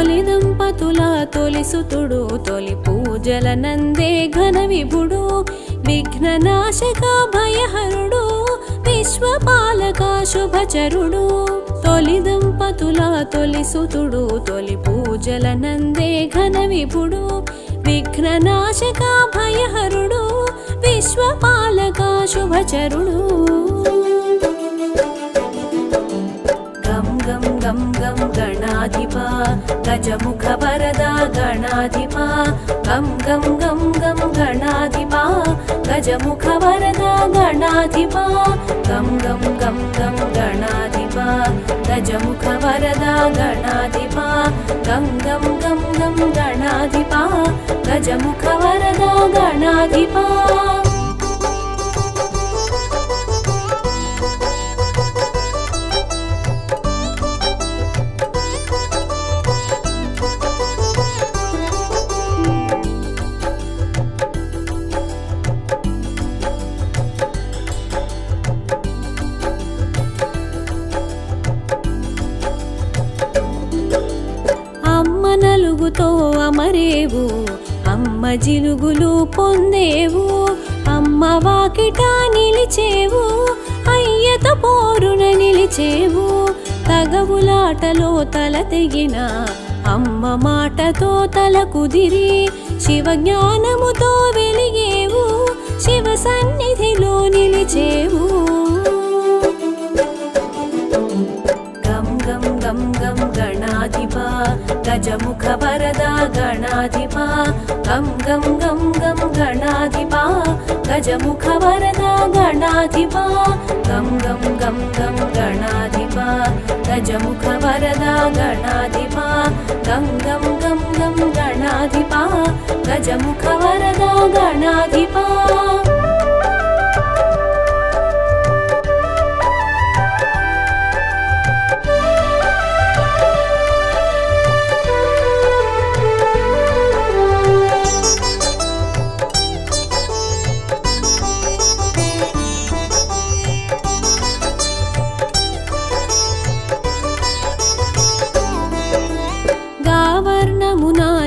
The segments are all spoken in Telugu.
తొలి దంపతుల తొలి సుతుడు తొలి పూజల నందే ఘన విభుడు విఘ్ననాశక భయహరుడు విశ్వపాలక శుభచరుడు తొలి దంపతుల తొలి సుతుడు తొలి పూజల నందే ఘన విభుడు విఘ్ననాశక భయహరుడు విశ్వపాలక శుభచరుడు గం గం గం గం గణాధిప గజముఖ వరదా గణాధిప గం గం గం గం గణాధిప గజముఖ వరదా గణాధిప గం గం గం గం గణాధిప గజముఖ వరదా గణాధిప గం గం గం గం గణాధిప గజముఖ వరదా గణాధిప నలుగుతో అమరేవు అమ్మ జిలుగులు పొందేవు అమ్మ వాకిట నిలిచేవు అయ్యత పోరున నిలిచేవు తగవులాటలో తల తెగిన అమ్మ మాటతో తల కుదిరి శివ జ్ఞానముతో వెలిగేవు శివ సన్నిధిలో నిలిచేవు గం గం గం గం గణాధిప గజముఖ వరదా గణాధిప గం గం గం గం గణాధిప గజముఖ వరదా గణాధిప గం గం గం గం గణాధిప గజముఖ వరదా గణాధిప గం గం గం గం గణాధిప గజముఖ వరదా గణాధిప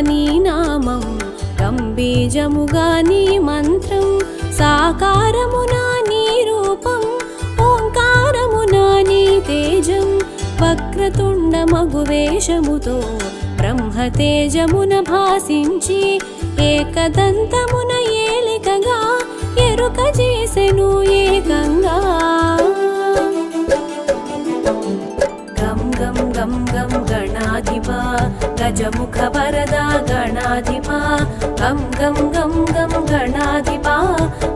నీ నామం గంబీజముగా నీ మంత్రం సాకారమునా నీ రూపం ఓంకారమునా నీ తేజం వక్రతుండ మగు వేషముతో బ్రహ్మ తేజమున భాసించి ఏకదంతమున ఏలికగా ఎరుక చేసెను ఏకంగా గం గం గం గం గణాధిప గజముఖ వరదా గణాధిప గం గం గం గం గణాధిప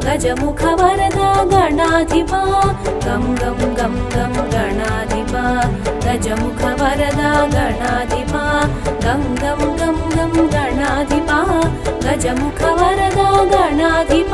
గజముఖ వరదా గణాధిప గం గం గం గం గణాధిప గజముఖ వరదా గణాధిప గం గం గం గం గణాధిప గజముఖ వరదా గణాధిప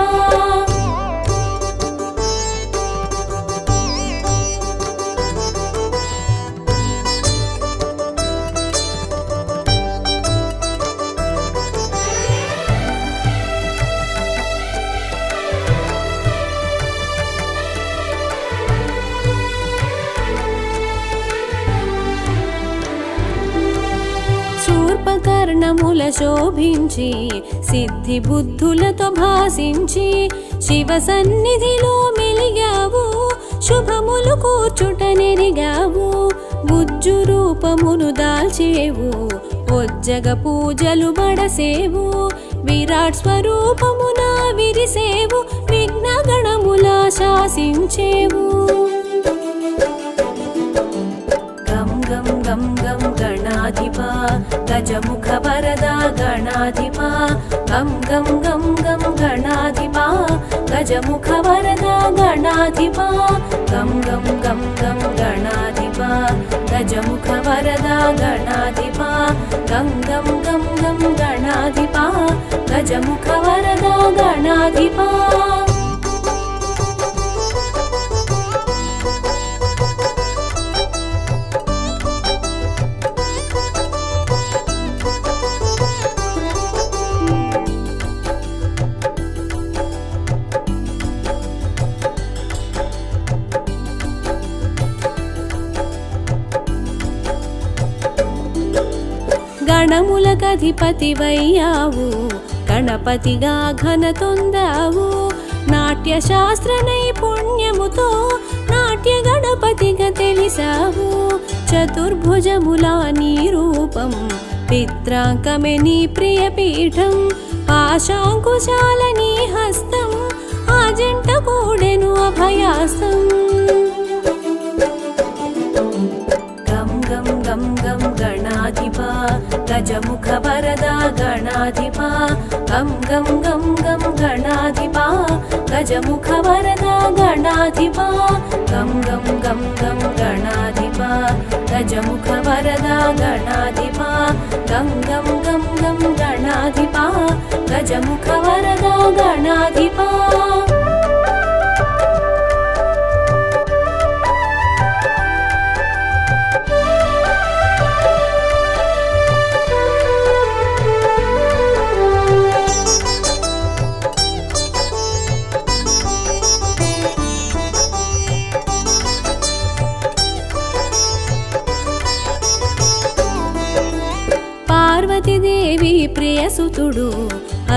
కర్ణముల శోభించి సిద్ధి బుద్ధులతో భాసించి శివ సన్నిధిలో మెలిగావు శుభములు కూర్చుట నెరిగావు బుజ్జు రూపమును దాల్చేవు ఒజ్జగ పూజలు బడసేవు విరాట్ స్వరూపమున విరిసేవు విఘ్న గణముల శాసించేవు గం గం గం గం గణాధిప గజముఖ వరదా గణాధిప గం గం గం గం గణాధిప గజముఖ వరదా గణాధిప గం గం గం గం గణాధిప గజముఖ వరదా గణాధిప గం గం గం గం గణాధిప గజముఖ వరదా గణాధిప గణములకధిపతివయ్యావు గణపతిగా ఘనతొందావు నాట్య శాస్త్ర నైపుణ్యముతో నాట్య గణపతిగా తెలిసావు చతుర్భుజములా నీ రూపం పిత్రాంకమే నీ ప్రియపీఠం పాశాంకుశాల నీ హస్తం ఆ జంట కూడెను అభయాస్తం గం గం గం గం గణాధిప గజముఖ వరదా గణాధిప గం గం గం గం గణాధిప గజముఖ వరదా గణాధిప గం గం గం గం గణాధిప గజముఖ వరదా గణాధిప గం గం గం గం గణాధిప గజముఖ వరదా గణాధిప పార్వతీదేవి ప్రియసుతుడు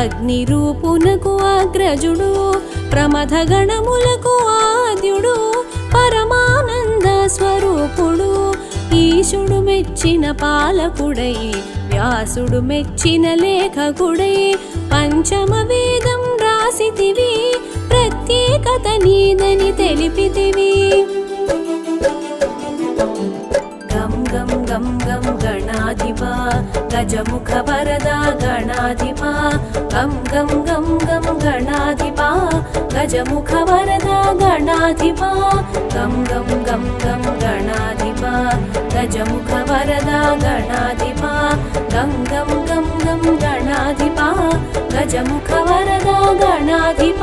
అగ్ని రూపునకు అగ్రజుడు ప్రమథ గణములకు ఆద్యుడు పరమానంద స్వరూపుడు ఈశుడు మెచ్చిన పాలకుడై వ్యాసుడు మెచ్చిన లేఖకుడై పంచమ వేదం రాసితివి ప్రత్యేకత నీదని తెలిపితివి గం గం గం గం గణాధిప గజముఖ వరదా గణాధిప గం గం గం గం గణాధిప గజముఖ వరదా గణాధిప గం గం గం గం గణాధిప గజముఖ వరదా గణాధిప గం గం గం గం గణాధిప గజముఖ వరదా గణాధిప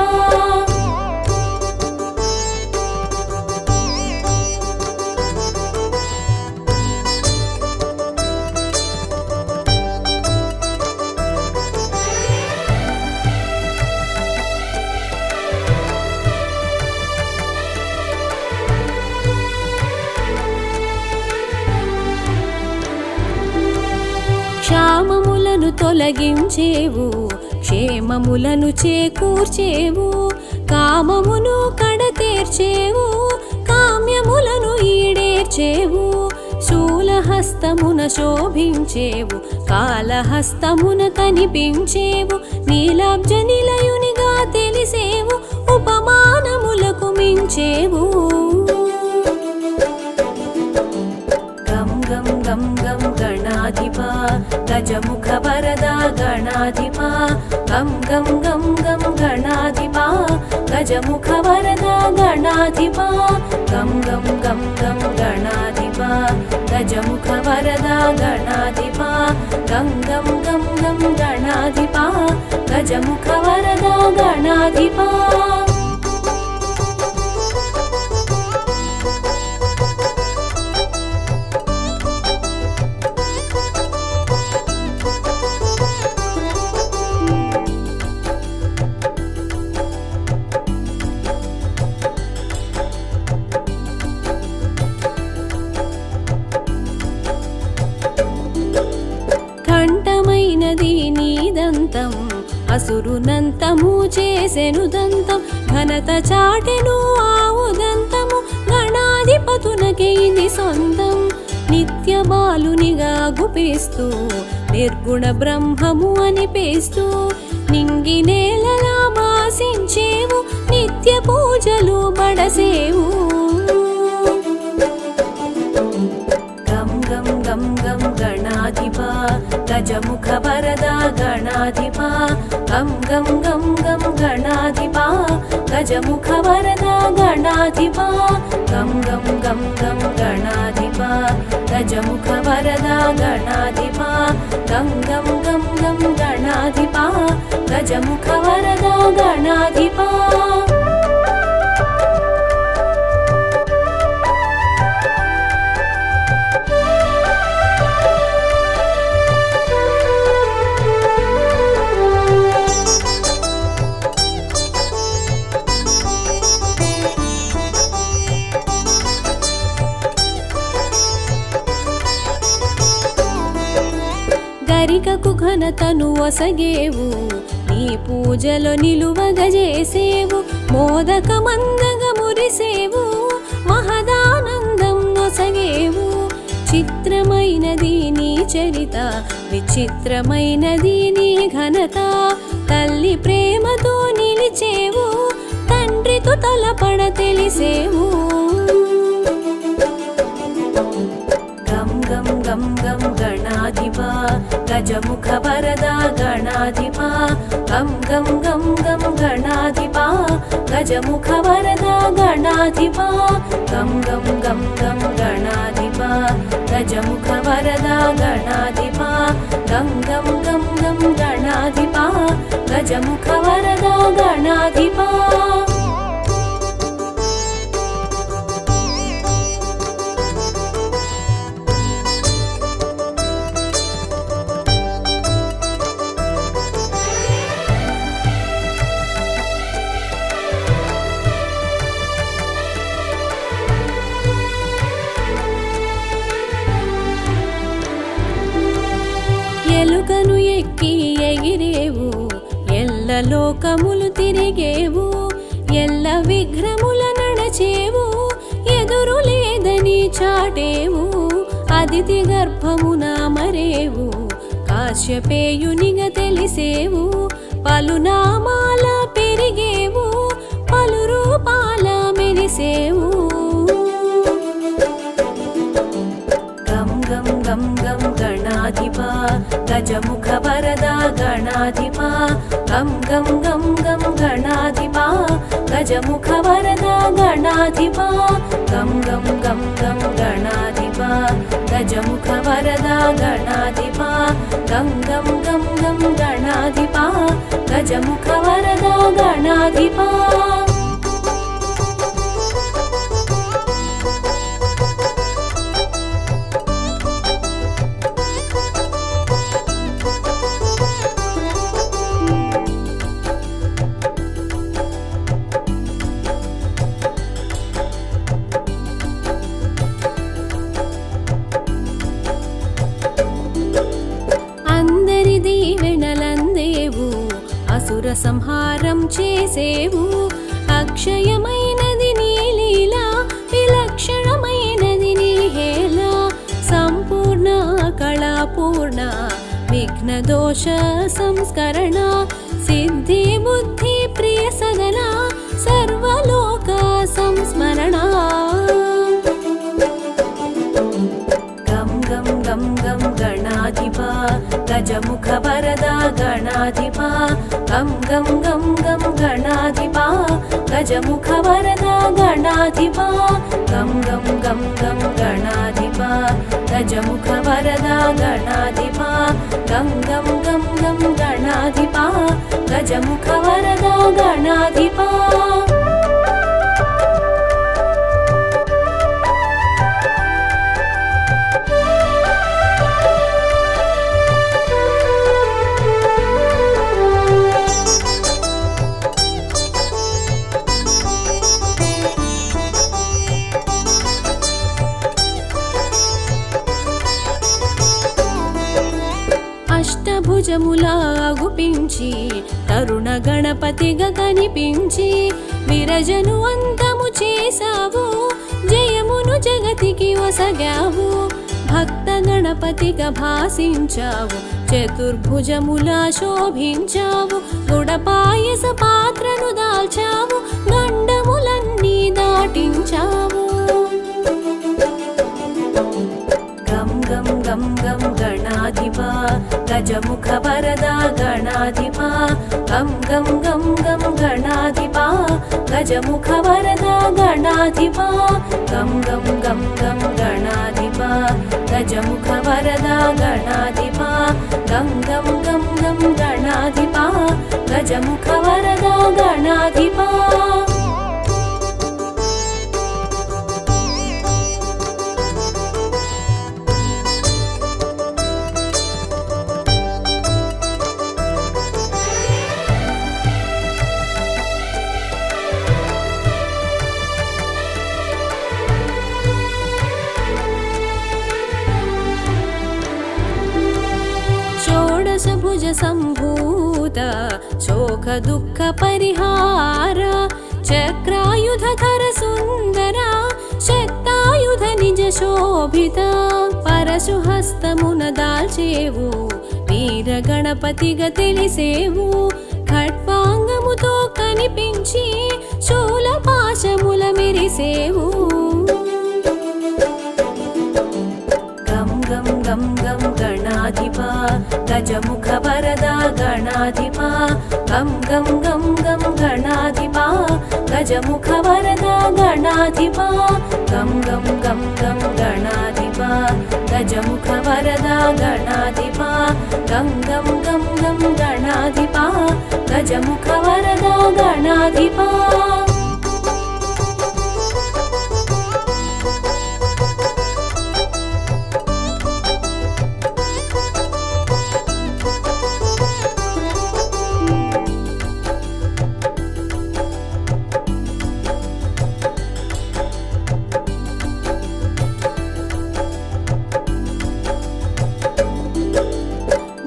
క్షామములను తొలగించేవు క్షేమములను చేకూర్చేవు కామమును కడతేర్చేవు కామ్యములను ఈడేర్చేవు శూలహస్తమున శోభించేవు కాళహస్తమున కనిపించేవు నీలాబ్జ నిలయునిగా తెలిసేవు ఉపమానములకు మించేవు గం గం గం గం గణాధిప గజముఖ వరదా గణాధిప గం గం గం గం గణాధిప గజముఖ వరదా గణాధిప గం గం గం గం గణాధిప గజముఖ వరదా గణాధిప గం గం గం గం గణాధిప గజముఖ వరదా గణాధిప కంఠమైనది నీదంతం అసురునంతము చేసెను దంతం ఘనత చాటెను ఆవుదంతము గణాధిపతునకే ఇది సొంతం నిత్య బాలునిగా గుపిస్తూ నిర్గుణ బ్రహ్మము అనిపిస్తూ నింగి నేలలా భాసించేవు నిత్య పూజలు బడసేవు గం గం గం గం గణాధిప గజముఖ వరదా గణాధిప గం గం గం గం గణాధిప గజముఖ వరదా గణాధిప గం గం గం గం గణాధిప గజముఖ వరదా గణాధిప గం గం గం గం గణాధిప గజముఖ వరదా గణాధిప పూజలకు ఘనతను ఒసగేవు నీ పూజలో నిలువగజేసేవు మోదకమందగా మురిసేవు మహదానందం నొసగేవు చిత్రమైనది నీ చరిత విచిత్రమైనది నీ ఘనత తల్లి ప్రేమతో నిలిచేవు తండ్రితో తలపడ తెలిసేవు గం గం గం గం గణాధిప గజముఖ వరదా గణాధిప గం గం గం గం గణాధిప గజముఖ వరదా గణాధిప గం గం గం గం గణాధిప గజముఖ వరదా గణాధిప గం గం గం గం గణాధిప గజముఖ వరదా గణాధిప ఎలుకను ఎక్కి ఎగిరేవు ఎల్ల లోకములు తిరిగేవు ఎల్ల విఘ్నముల నడచేవు ఎదురు లేదని చాటేవు అదితి గర్భమున మరేవు కాశ్యపేయునిగా తెలిసేవు పలునామాల పెరిగేవు పలు రూపాల మెరిసేవు గం గం గం గం గణాధిప గజముఖ వరదా గణాధిప గం గం గం గం గణాధిప గజముఖ వరదా గణాధిప గం గం గం గం గణాధిప గజముఖ వరదా గణాధిప గం గం గం గం గణాధిప గజముఖ వరదా గణాధిప అసుర సంహారం చేసేవు అక్షయమైనది నీ లీల విలక్షణమైనది నీ హేళ సంపూర్ణ కళాపూర్ణ విఘ్న దోష సంస్కరణ సిద్ధి బుద్ధి ప్రియ సదన సర్వలోక సంస్మరణ గం గం గం గం గణాధిప గజముఖ వరదా గణాధిప గం గం గం గం గణాధిప గజముఖ వరదా గణాధిప గం గం గం గం గణాధిప గజముఖ వరదా గణాధిప గం గం గం గం గణాధిప గజముఖ వరదా గణాధిప అష్టభుజములా అగుపించి తరుణ గణపతిగా కనిపించి విరజను అంతము చేసావు జయమును జగతికి ఒసగావు భక్త గణపతిగా భాసించావు చతుర్భుజములా శోభించావు గుడపాయస పాత్రను దాల్చావు గండములన్నీ దాటించావు గం గం గం గం గణాధిప గజముఖ వరదా గణాధిప గం గం గం గం గణాధిప గజముఖ వరదా గణాధిప గం గం గం గం గణాధిప గజముఖ వరదా గణాధిప గం గం గం గం గణాధిప గజముఖ వరదా గణాధిప सम्भूत शोक दुःख परिहार चक्रायुधधर सुन्दरा शक्तायुध निज शोभित परशुहस्तमुन दाल्चेवु వీర గణపతిగా తెలిసేవు ఖడ్వాంగముతో కనిపించి శూలపాశముల మెరిసేవు గం గం గం గం గణాధిప గజముఖ వరదా గణాధిప గం గం గం గం గణాధిప గజముఖ వరదా గణాధిప గం గం గం గం గణాధిప గజముఖ వరదా గణాధిప గం గం గం గం గణాధిప గజముఖ వరదా గణాధిప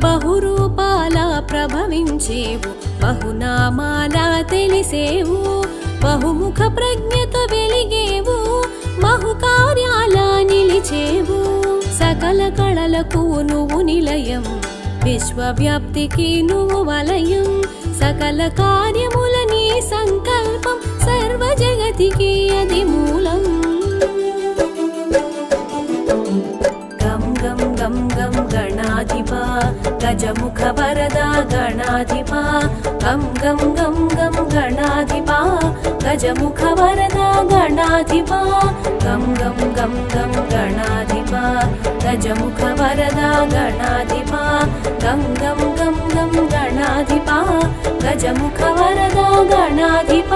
బహురూపాల ప్రభవించేవు బహునామాల తెలిసేవు బహుముఖ ప్రజ్ఞతో వెలిగేవు బహుకార్యాల నిలిచేవు సకల కళలకు నువ్వు నిలయం విశ్వవ్యాప్తికి నువ్వు వలయం సకల కార్యముల నీ సంకల్పం సర్వ జగతికి అది మూలం గం గం గం గం గణాధిప గజముఖ వరదా గణాధిప గం గం గం గం గణాధిప గజముఖ వరదా గణాధిప గం గం గం గం గణాధిప గజముఖ వరదా గణాధిప గం గం గం గం గణాధిప గజముఖ వరదా గణాధిప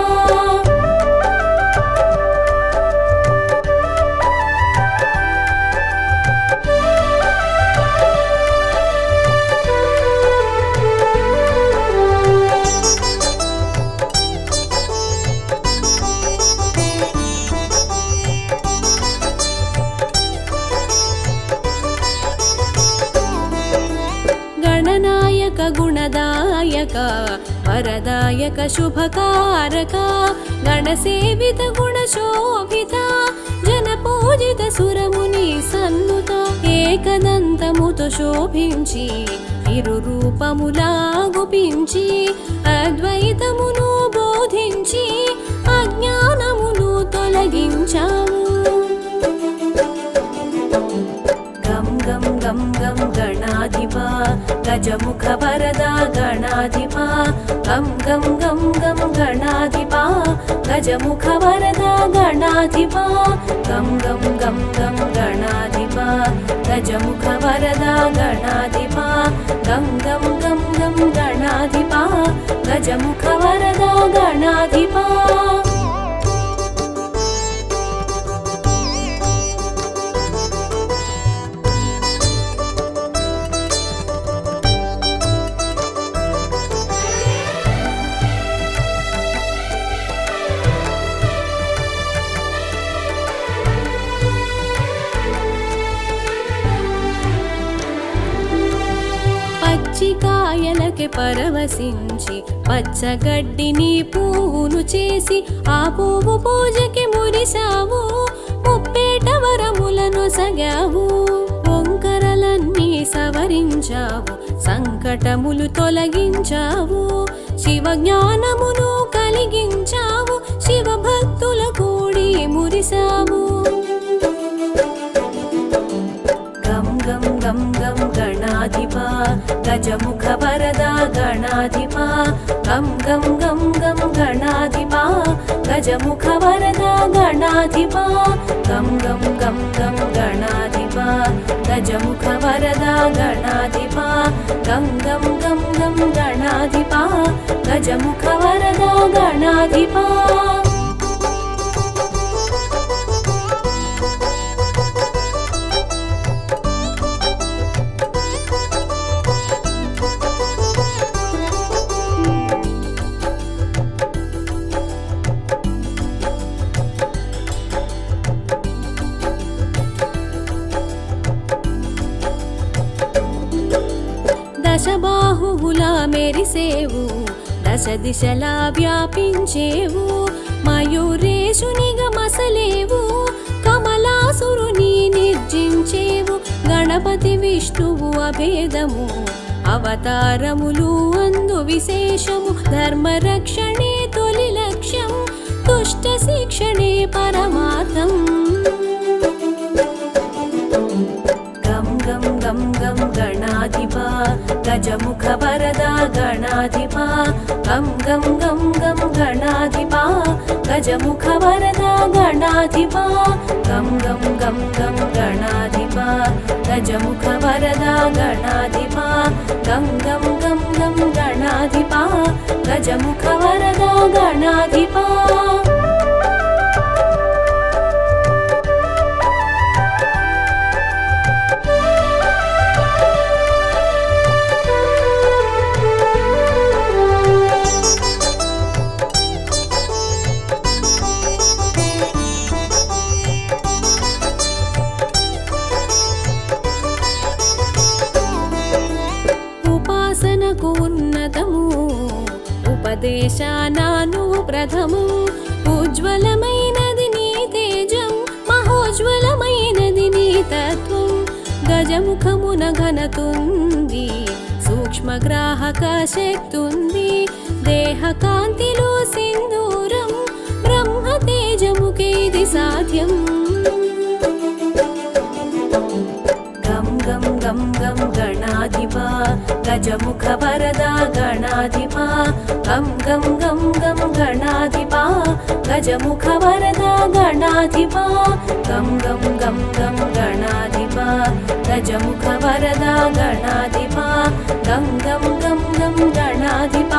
గణనాయక గుణదాయక వరదాయక శుభకారక గణసేవిత గుణశోభిత జనపూజిత సురముని సన్నుత ఏకదంతముతో శోభించి ఇరు రూపములా గుపించి అద్వైతమును బోధించి అజ్ఞానమును తొలగించాము గం గం గం గం గణాధిప గజముఖ వరదా గణాధిప గం గం గం గం గణాధిప గజముఖ వరదా గణాధిప గం గం గం గం గణాధిప గజముఖ వరదా గణాధిప గం గం గం గం గణాధిప గజముఖ వరదా గణాధిప పచ్చికాయలకి పరవశించి పచ్చగడ్డిని పువ్వును చేసి ఆ పువ్వు పూజకి మురిసావు ముప్పేట వరములను సగావు వంకరలన్నీ సవరించావు సంకటములు తొలగించావు శివ జ్ఞానమును కలిగించావు శివ భక్తుల కూడి మురిసావు గం గం గం గం గణాధిప గజముఖ వరదా గణాధిప గం గం గం గం గణాధిప గజముఖ వరదా గణాధిప గం గం గం గం గణాధిప గజముఖ వరదా గణాధిప గం గం గం గం గణాధిప గజముఖ వరదా గణాధిప దశబాహువులా మెరిసేవు, దశ దిశలా వ్యాపించేవు, మయూరేశునిగా మసలేవు, కమలాసురుని నిర్జించేవు, గణపతి విష్ణువు అభేదము, అవతారములు అందు విశేషము, ధర్మరక్షణే తొలి లక్ష్యం, దుష్ట శిక్షణే పరమార్థం. గం గం గం గం గణాధిప గజముఖ వరదా గణాధిప, గం గం గం గం గణాధిప గజముఖ వరదా గణాధిప, గం గం గం గం గణాధిప గజముఖ వరదా గణాధిప, గం గం గం గం గణాధిప గజముఖ వరదా గణాధిప. ఉపాసనకు ఉన్నతము, ఉపదేశానాను ప్రథము, ఉజ్వలమైనది నీ తేజం, మహోజ్వలమైనది నీ తత్వం, గజముఖమున ఘనతుంది, సూక్ష్మగ్రాహక శక్తుంది, దేహ కాంతిలో సింధూరం, బ్రహ్మ తేజముకే ఇది సాధ్యం. గం గం గం గం గణాధిప గజముఖ వరదా గణాధిప, గం గం గం గం గణాధిప గజముఖ వరదా గణాధిప, గం గం గం గం గణాధిప గజముఖ వరదా గణాధిప, గం గం గం గం గణాధిప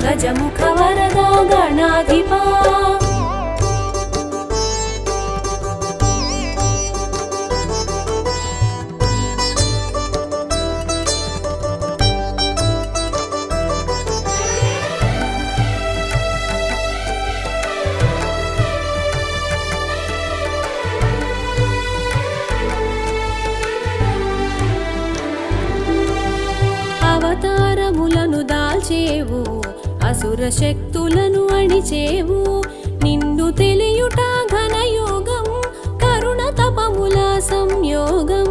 గజముఖ వరదా గణాధిప. అవతారములను దాల్చేవు, అసుర శక్తులను అణిచేవు, నిన్ను తెలియుట ఘనయోగం, కరుణ తపముల సంయోగం,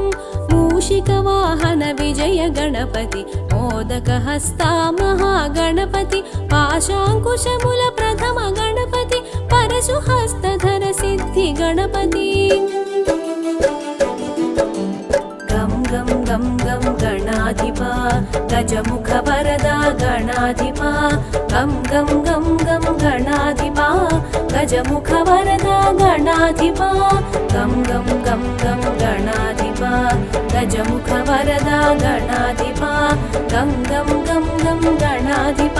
మూషిక వాహన విజయ గణపతి, మోదక హస్త మహాగణపతి, పాశాంకుశముల ప్రథమ గణపతి, పరశు హస్తధర సిద్ధి గణపతి. గం గం గం గం గణాధిప గజముఖ వరదా గణాధిప, గం గం గం గం గణాధిప గజముఖ వరదా గణాధిప, గం గం గం గం గణాధిప గజముఖ వరదా గణాధిప, గం గం గం గం గణాధిప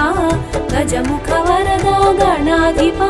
గజముఖ వరదా గణాధిప.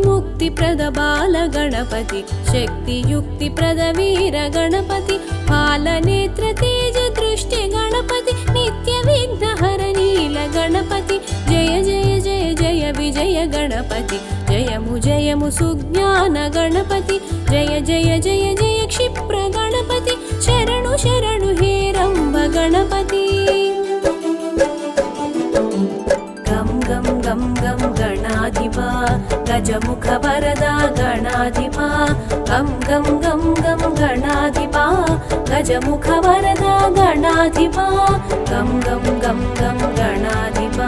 ముక్తి ప్రద బాల గణపతి, శక్తి యుక్తి ప్రద వీర గణపతి, పాలనేత్ర తేజ దృష్టి గణపతి, నిత్య విఘ్నహర నీల గణపతి, జయ జయ జయ జయ విజయ గణపతి, జయము జయము సుజ్ఞాన గణపతి, జయ జయ జయ జయ క్షిప్ర గణపతి, శరణు శరణు హే రంభ గణపతి. గం గం గం గం గణాధిప గజముఖ వరదా గణాధిప, గం గం గం గం గణాధిప గజముఖ వరదా గణాధిప, గం గం గం గం గణాధిప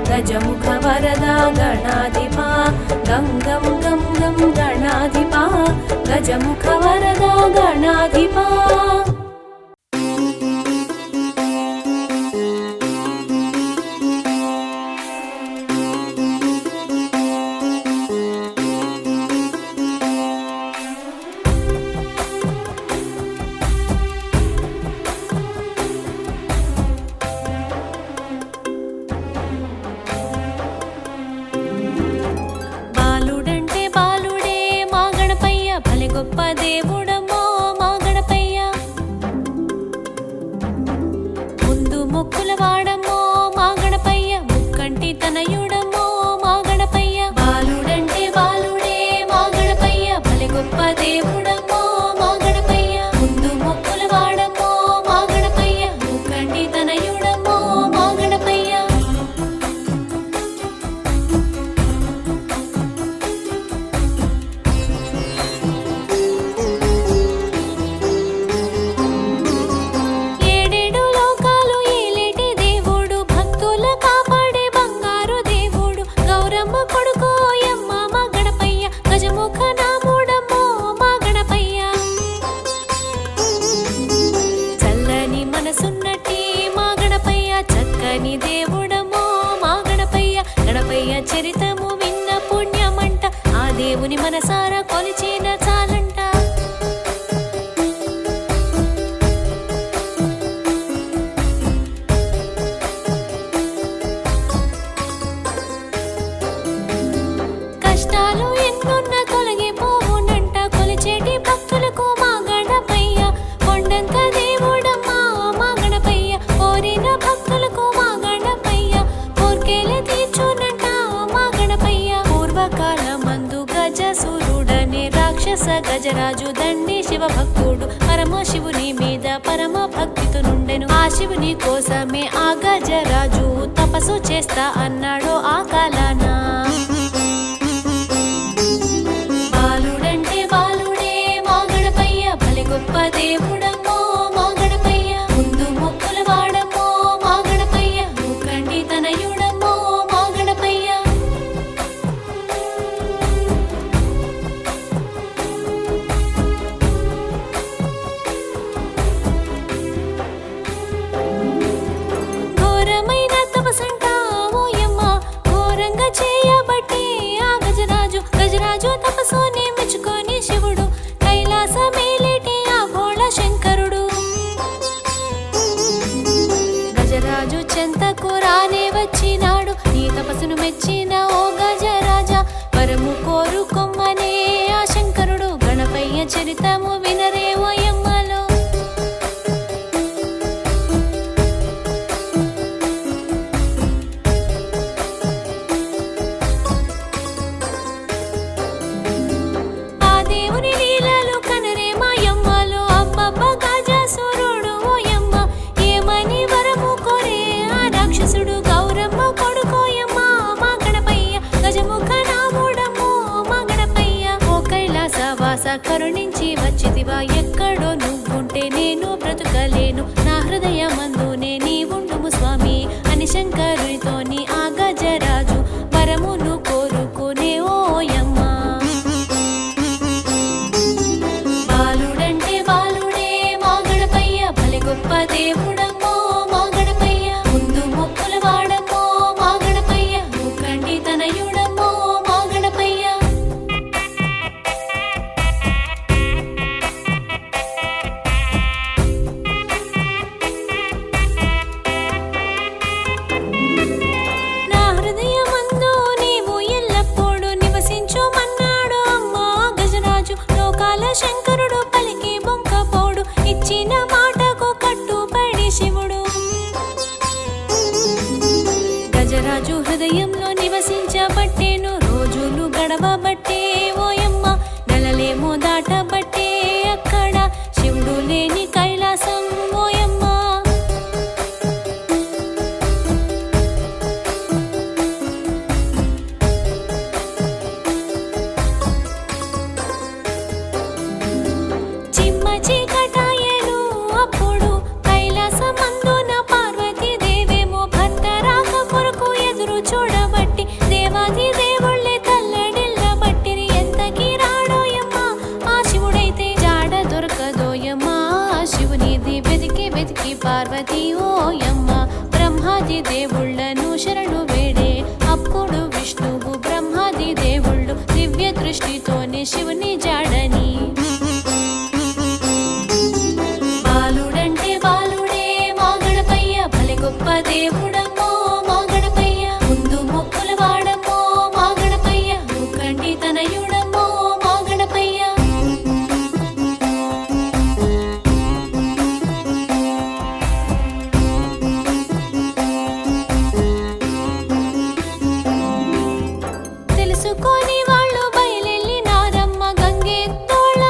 గజముఖ వరదా గణాధిప, గం గం గం గం గణాధిప గజముఖ వరదా గణాధిప. గజరాజు దండి శివ భక్తుడు పరమశివుని మీద పరమ భక్తితో నుండెను. ఆ శివుని కోసమే ఆ గజరాజు తపస్సు చేస్తా అన్నాడు ఆ కాలాన. బాలుడంటే బాలుడే మా గణపయ్య, భలే గొప్ప దేవుడమ్మో మా గణపయ్య. ముందు మొక్కుల వాడమ్మో మా గణపయ్య, ముక్కండి తనయుడమ్మో మా గణపయ్య. ఘోరమైన తపసంట ఓయమ్మ, ఘోరంగా చేయబట్టి ఆ గజరాజు తపస్సుని మెచ్చుకొని శివుడు కైలాసమేలేటి ఆ భోళ శంకరుడు. గజరాజు చెంతకు రానే వచ్చినాడు, నీ తపస్సును మెచ్చిన ఓ గజరాజా వరము కోరుకొమ్మనే ఆ శంకరుడు. గణపయ్య చరితము వినరే ఓయమ్మలో. ఆ దేవుని లీలలు కనరే మాయమ్మలో. అబ్బబ్బ గజాసురుడు ఓయమ్మ, ఏమని వరము కోరే ఆ రాక్షసుడు. గౌరమ్మ కొడుకోయమ్మ మా గణపయ్య, గజముఖ నాముడమ్మో మా గణపయ్య. ఓ కైలాసవాస కరుణించి వచ్చితివా, ఎక్కడో నువ్వుంటే నేను బ్రతుకలేను. నా హృదయమందునే నీవుండుము స్వామి అని శంకరునితోని ఆ గజరాజు వరమును కోరుకునే ఓయమ్మ. బాలుడంటే బాలుడే మా గణపయ్య, భలే గొప్ప దేవుడమ్మో మా గణపయ్య. ముందు మొక్కుల వాడమ్మో మా గణపయ్య, ముక్కండి తనయుడమ్మో మా గణపయ్య. నా హృదయమందు నీవు ఎల్లప్పుడూ నివసించుమన్నాడు అమ్మా గజరాజు. లోకాల శంకరుడు పలికి బొంకపోడు, ఇచ్చిన మాటకు కట్టుబడి శివుడు. గజరాజు హృదయంలో నివసించబట్టేను, రోజులు గడవబట్టే ఓయమ్మ, నెలలేమో దాటబట్టే అక్కడ శివుడు లేని కైలాసం ఓయమ్మ. చిమ్మ చీకటాయను అప్పుడు కైలాసమందున పార్వతీదేవేమో భర్త రాక కొరకు ఎదురు చూడబట్టి దేవాది దేవుళ్ళే తల్లడిల్లబట్టిరి. ఎంతకీ రాడోయమ్మ ఆ శివుడైతే, జాడ దొరకదోయమ్మ ఆ శివునిది. వెతికి పార్వతి ఓయమ్మ బ్రహ్మాది దేవుళ్ళను శరణు వేడే. అప్పుడు విష్ణువు బ్రహ్మాది దేవుళ్ళు దివ్య దృష్టితోనే శివుని జాడని. బాలుడంటే బాలుడే మా గణపయ్య, భలే గొప్ప దేవుడమ్మో మా గణపయ్య. ముందు మొక్కుల వాడమ్మో మా గణపయ్య, ముక్కండి తనయుడమ్మో మా గణపయ్య. తెలుసుకొని వాళ్ళు బయలెళ్ళినారమ్మ గంగెత్తోళ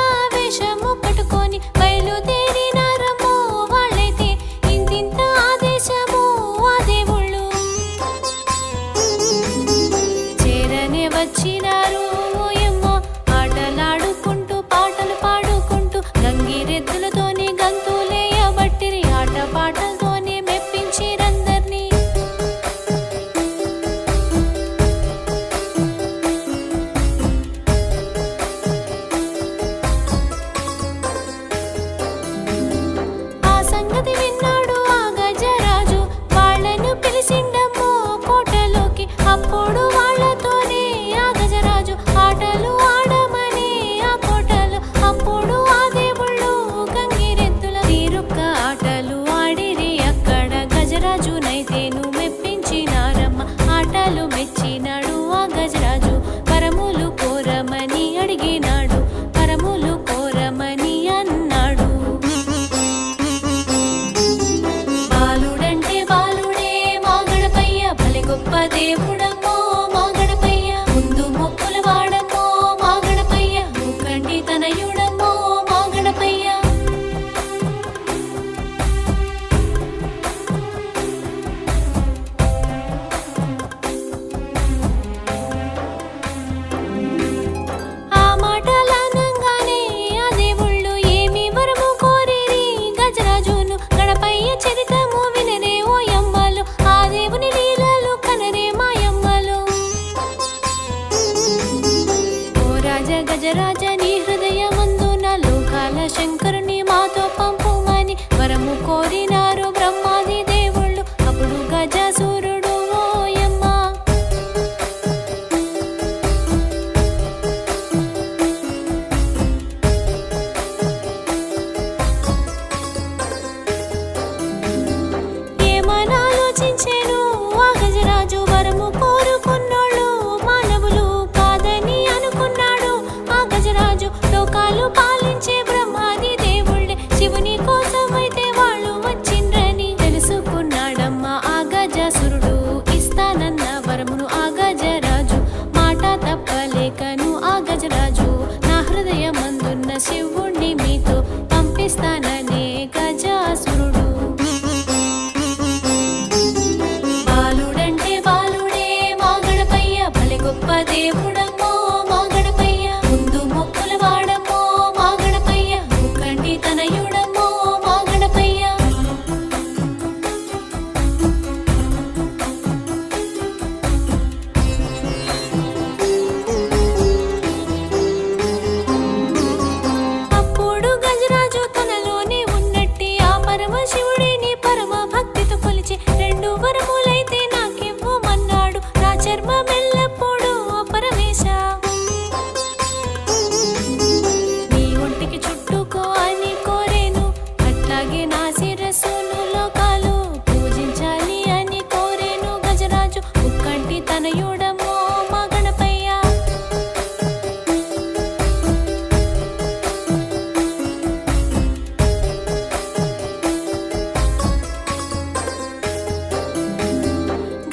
శిరస్సును లోకాలు పూజించాలి అని కోరేను గజరాజు. ముక్కంటి తనయుడమో మా గణపయ్య.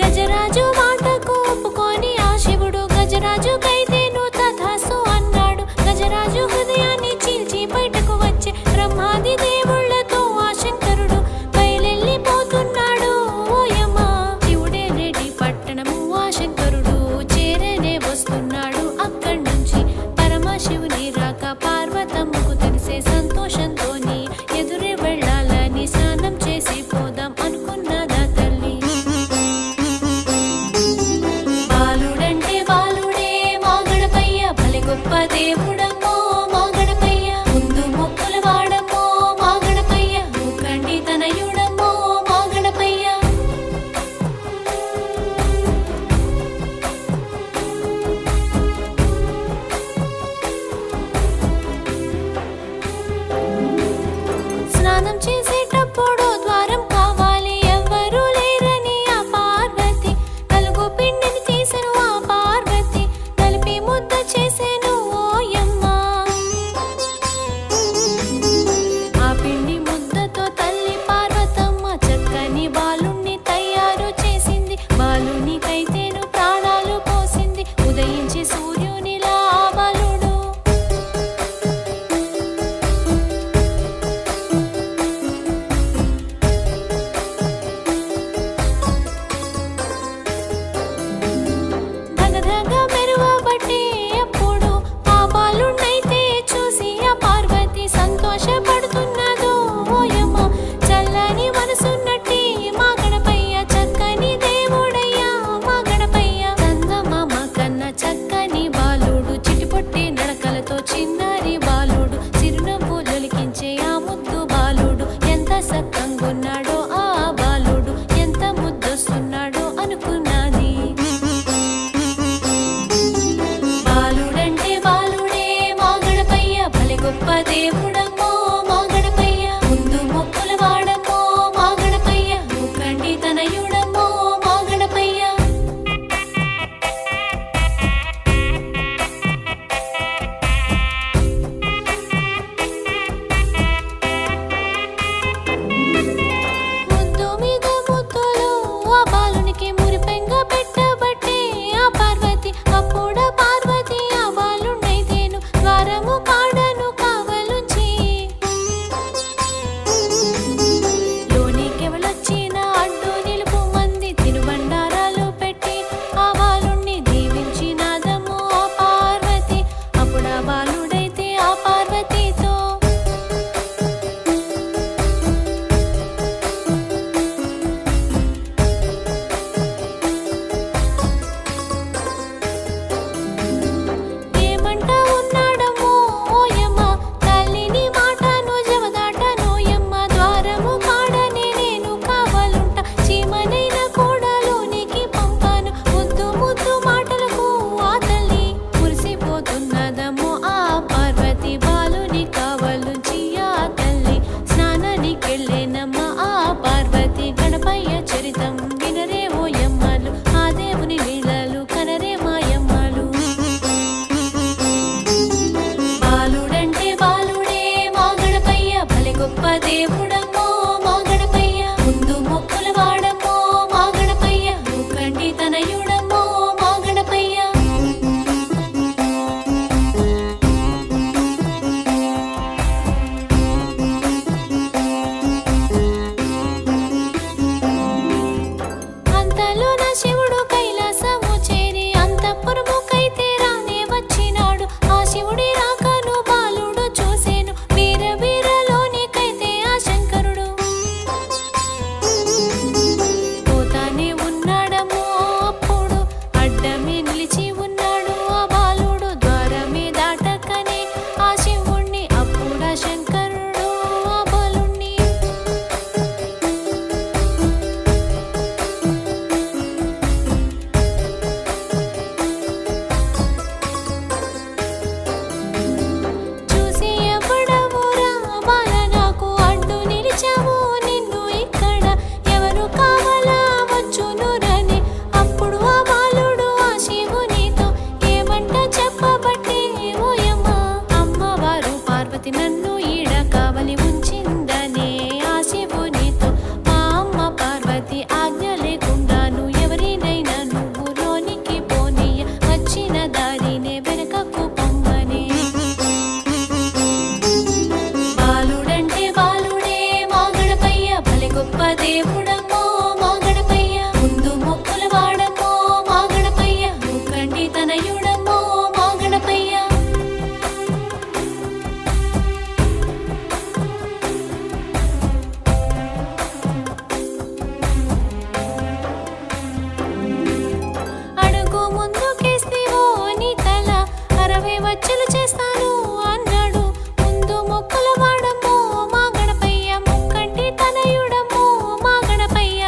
గజరాజు మాటకు ఒప్పుకొని ఆ శివుడు గజరాజుకైతేను తథాస్తు అన్నాడు. గజరాజు హృదయాన్ని చీల్చి బయటకు వచ్చే బ్రహ్మాది దేవుళ్లతో ఆ శంకరుడు బయలెళ్ళిపోతున్నాడు. ఓయమ్మ శివుడే రెడ్డి పట్టణము ఆ శంకరుడు చేరనే వస్తున్నాడు. అక్కడి నుంచి పరమశివుని రాక పార్వతమ్మకు తెలిసే సంతోషంతోని ఎదురే వెళ్ళాలని స్నానం చేసి పోదాం అనుకున్నదా తల్లి. బాలుడంటే బాలుడే మా గణపయ్య భలే గొప్ప దేవుడమ్మో మా గణపయ్య. ముందు మొక్కుల వాడమ్మో మా గణపయ్య. ముక్కంటి తనయుడమ్మో మా గణపయ్య. స్నానం చేసేటప్పుడు ద్వారం కావాలి ఎవ్వరూ లేరని ఆ పార్వతి నలుగు పిండిని తీసెను ఆ పార్వతి కలిపి ముద్ద చేసెను ఓయమ్మ. ఆ పిండి ముద్దతో తల్లి పార్వతమ్మ చక్కని బాలుణ్ణి తయారు చేసింది. బాలునికైతేను ప్రాణాలు పోసింది. ఉదయించి సూర్యునిలా ఆ బాలుడు ధగధగ మెరువబట్టి అప్పుడు ఆ బాలుణ్ణైతే చూసి ఆ పార్వతి సంతోషపడుతున్నదో ఓయమ్మ. చల్లని మనసున్నట్టి మా గణపయ్య చక్కని దేవుడయ్యా మా గణపయ్య. చందమామ కన్నా చక్కని బాలుడు చిటిపొట్టి నడకలతో చిన్నారి బాలుడు చిరునవ్వు జొలికించే ఆ ముద్దు బాలుడు ఎంత సక్కంగున్నాడో ఆ బాలుడు ఎంత ముద్దొస్తున్నాడో అనుకున్నది. బాలుడంటే బాలుడే మా గణపయ్య భలే గొప్ప దేవుడమ్మో మా గణపయ్య. ముందు మొక్కుల వాడమ్మో మా గణపయ్య. ముక్కంటి తనయుడమ్మో మా గణపయ్య. ముద్దు మీద ముద్దులు ఆ బాలునికి మురిపెంగా పెట్టబట్టే ఆ పార్వతి. అప్పుడ పార్వతి ఆ బాలుణ్ణైతేను ద్వారము కాడను కావలుంచి లోనికెవలొచ్చిన అడ్డు నిలుపు మంది తినుబండారాలు పెట్టి ఆ బాలుణ్ణి దీవించినాదమ్మో ఆ పార్వతి. అప్పుడు ఆ బాలుడైతే ఆ పార్వతితో ఏమంట ఉన్నాడమ్మో ఓయమ్మ. తల్లిని మాటను జవదాటనోయమ్మ. ద్వారము కాడనే నేను కావాలుంట చీమనైన కూడా లోనికి పంపాను. ముద్దు ముద్దు మాటలకు ఆ తల్లి మురిసిపోతున్నదమ్మో ఆ పార్వతి. బాలుని కావలుంచి ఆ తల్లి స్నానానికెళ్ళేనమ్మ ఆ పార్వతి. గణపయ్య చరితం వినరే ఓయమ్మలు ఆ దేవుని లీలలు కనరే మాయమ్మలు. బాలుడంటే బాలుడే మా గణపయ్య భలే గొప్ప దేవుడమ్మో మా గణపయ్య. ముందు మొక్కుల వాడమ్మో మా గణపయ్య. ముక్కంటి తనయుడమ్మో మా గణపయ్య. దేవుడమ్మో మా గణపయ్య, ముందు మొక్కుల వాడమ్మో మా గణపయ్య, ముక్కంటి తనయుడమ్మో మా గణపయ్య. అడుగు ముందుకేస్తేవో నీ తల 60 వచ్చలు చేస్తాను అన్నాడు. ముందు మొక్కుల వాడమ్మో మా గణపయ్య, ముక్కంటి తనయుడమ్మో మా గణపయ్య.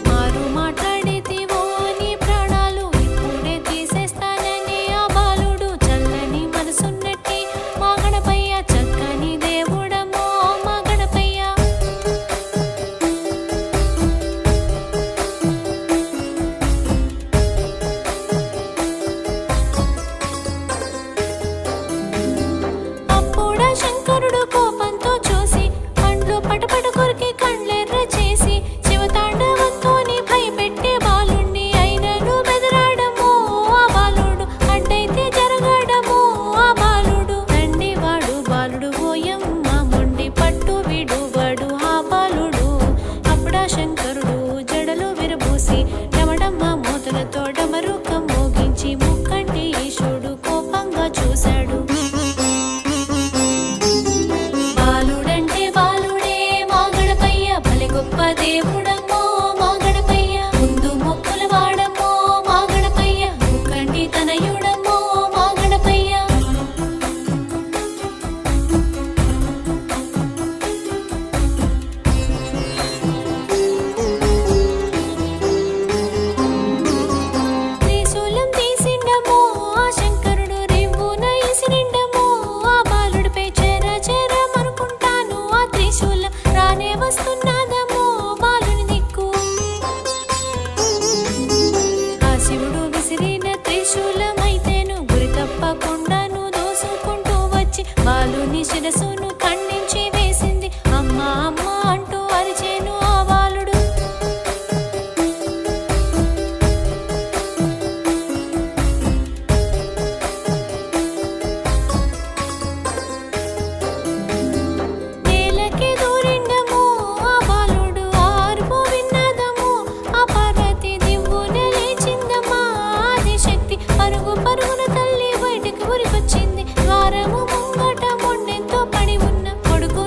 మారు మాట్లాడితేవో నీ ప్రాణాలు ఇప్పుడే తీసేస్తానని ఆ బాలుడు చల్లని మనసున్నట్టి మా గణపయ్య, చక్కని దేవుడమ్మో మా గణపయ్య. అప్పుడా శంకరుడు కోపంతో చూసి పండ్లు పటపట కొరికి కళ్ళెర్ర చేసి శివతాండవంతోని భయపెట్టే బాలుణ్ణి అయినను బెదరాడమో ఆ బాలుడు, అడ్డైతే జరగడమో ఆ బాలుడు. తండ్రివాడు బాలుడు ఓయమ్మ, మొండి పట్టు విడువడు ఆ బాలుడు. అప్పుడా శంకరుడు జడలు విరబూసి డమడమ్మ మూతలతో డమరుకం మోగించి ముక్కంటి ఈశుడు కోపంగా చూశాడు. బాలుడంటే బాలుడే మా గణపయ్య, భలే గొప్ప దేవుడమ్మో మా గణపయ్య, ముందు మొక్కుల వాడమ్మో మా గణపయ్య, ముక్కంటి తనయుడమ్మో మా గణపయ్య. త్రిశూలం తీసిండమో ఆ శంకరుడు, రివ్వున ఇసిరిండమో ఆ బాలుడిపై. చెరమనుకుంటాను ఆ త్రిశూలం రానే వస్తున్నదమో బాలుని దిక్కు. ఆ శివుడు విసిరిన త్రిశూలమైతేను గురి తప్పకుండాను దోసుకుంటూ వచ్చి బాలుని శిరసును ఖండించి వేసింది. అమ్మా అమ్మా అంటూ అరిచేను ఆ బాలుడు. నేలకి దూరిండమో ఆ బాలుడు, ఆర్పు విన్నదమో ఆ పార్వతి, దివ్వున లేచిందమ్మా ఆదిశక్తి. పరుగు పరుగున తల్లి బయటికి ఉరికొచ్చింది. ద్వారము ముంగట మొండెంతో పడి ఉన్న కొడుకు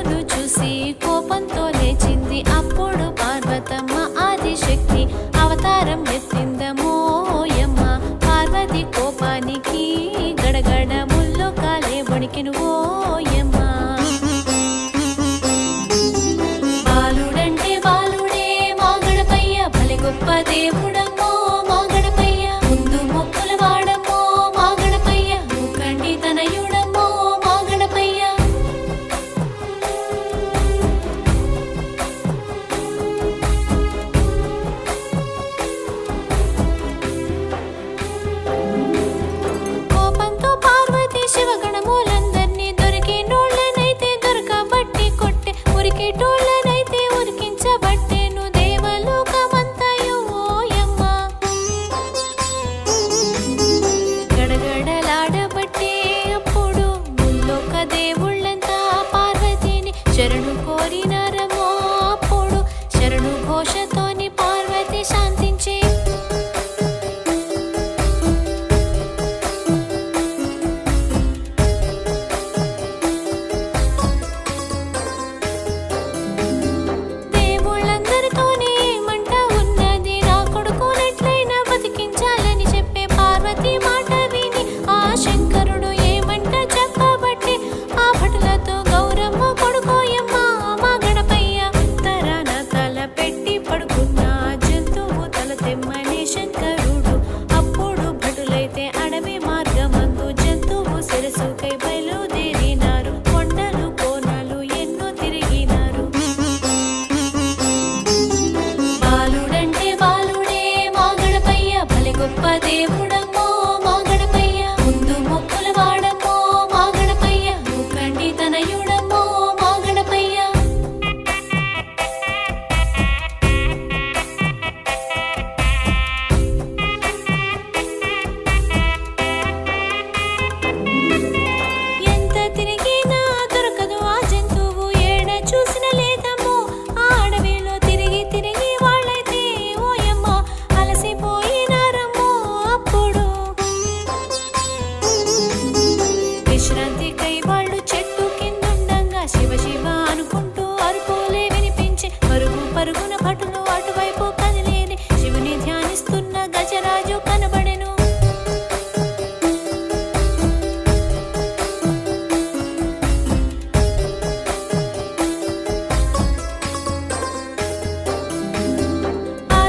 శివ అనుకుంటూ అరుపులే వినిపించే పరుగు పరుగున భటులు అటువైపు కదిలేది శివుని ధ్యానిస్తున్న గజరాజు కనబడెను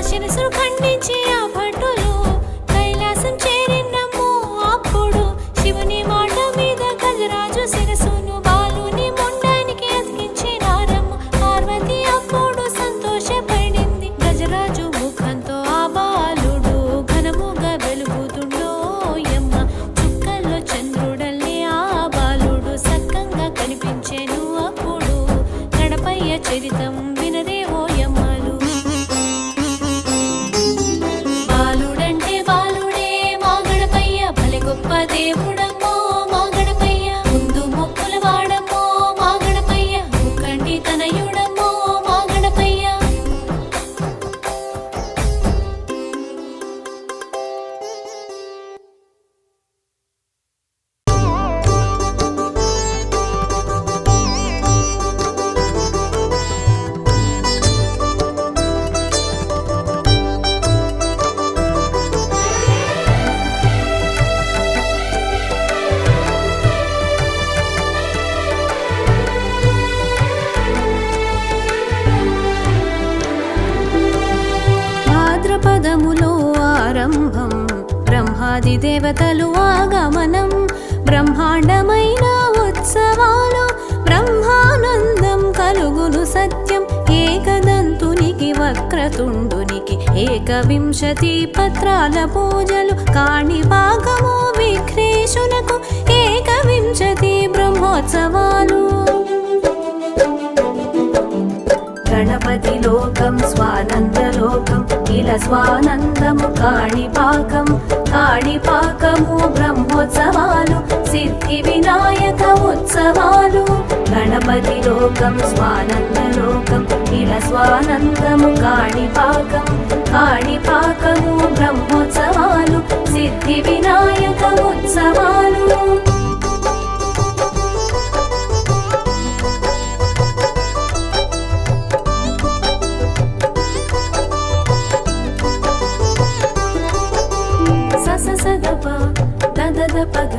శిరసును ఖండించి ఆ భటులు కైలాసం చేరినమ్మో అప్పుడు శివుని మాట మీద గజరాజు శిరసును బాలుని మొండానికి అతికించినారమ్మ పార్వతి అప్పుడు సంతోషపడింది గజరాజు ముఖంతో ఆ బాలుడు ఘనముగా వెలుగుతుండోయమ్మ చుక్కల్లో చంద్రుడల్లే ఆ బాలుడు సక్కంగా కనిపించెను అప్పుడు గణపయ్య చరితం వినరే ఓయమ్మలు గొప్ప దేవుడమ్మో మా గణపయ్య ముందు మొక్కుల వాడమ్మో మా గణపయ్య ముక్కంటి తనయుడమ్మో మా గణపయ్య భాద్రపదములో ఆరంభం బ్రహ్మాది దేవతలు ఆగమనం బ్రహ్మాండమైన ఉత్సవాలు బ్రహ్మానందం కలుగును సత్యం ఏకదంతునికి వక్రతుండునికి ఏకవింశతి పత్రాల పూజలు కాణిపాకము విఘ్నేశునకు ఏకవింశతి బ్రహ్మోత్సవాలు గణపతి లోకం స్వానందలోకం ఇలా స్వానందము కాణిపాకం కాణిపాకము బ్రహ్మోత్సవాలు సిద్ధి వినాయక ఉత్సవాలు గణపతి లోకం స్వానందలోకం ఇలా స్వానందము కాణిపాకం కాణిపాకము బ్రహ్మోత్సవాలు సిద్ధి వినాయక ఉత్సవాలు సదప దద పగ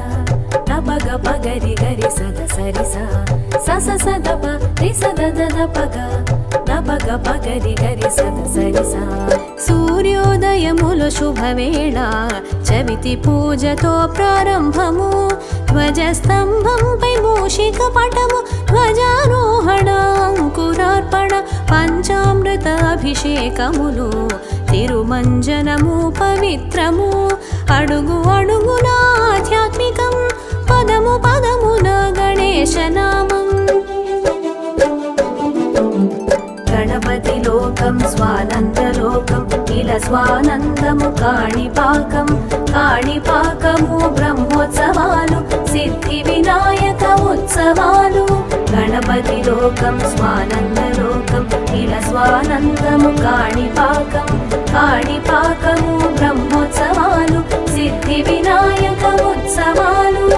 తపగ పగరి గరి సద సరి స సదప రి సద దద పగ తపగ పగరి గరి సద సరి సూర్యోదయములో శుభవేళ చవితి పూజతో ప్రారంభము ధ్వజస్తంభంపై మూషిక పటము ధ్వజారోహణ అంకురార్పణ పంచామృత అభిషేకములు తిరుమంజనము పవిత్రము అడుగు అడుగున ఆధ్యాత్మికం పదము పదమున గణేశనామం గణపతి లోకం స్వానందలోకం ఇలా స్వానందము కాణిపాకం కాణిపాకము బ్రహ్మోత్సవాలు సిద్ధి వినాయక ఉత్సవాలు గణపతి లోకం స్వానందలోకం ఇలా స్వానందము కాణిపాకం కాణిపాకము బ్రహ్మోత్సవాలు సిద్ధి వినాయక ఉత్సవాలు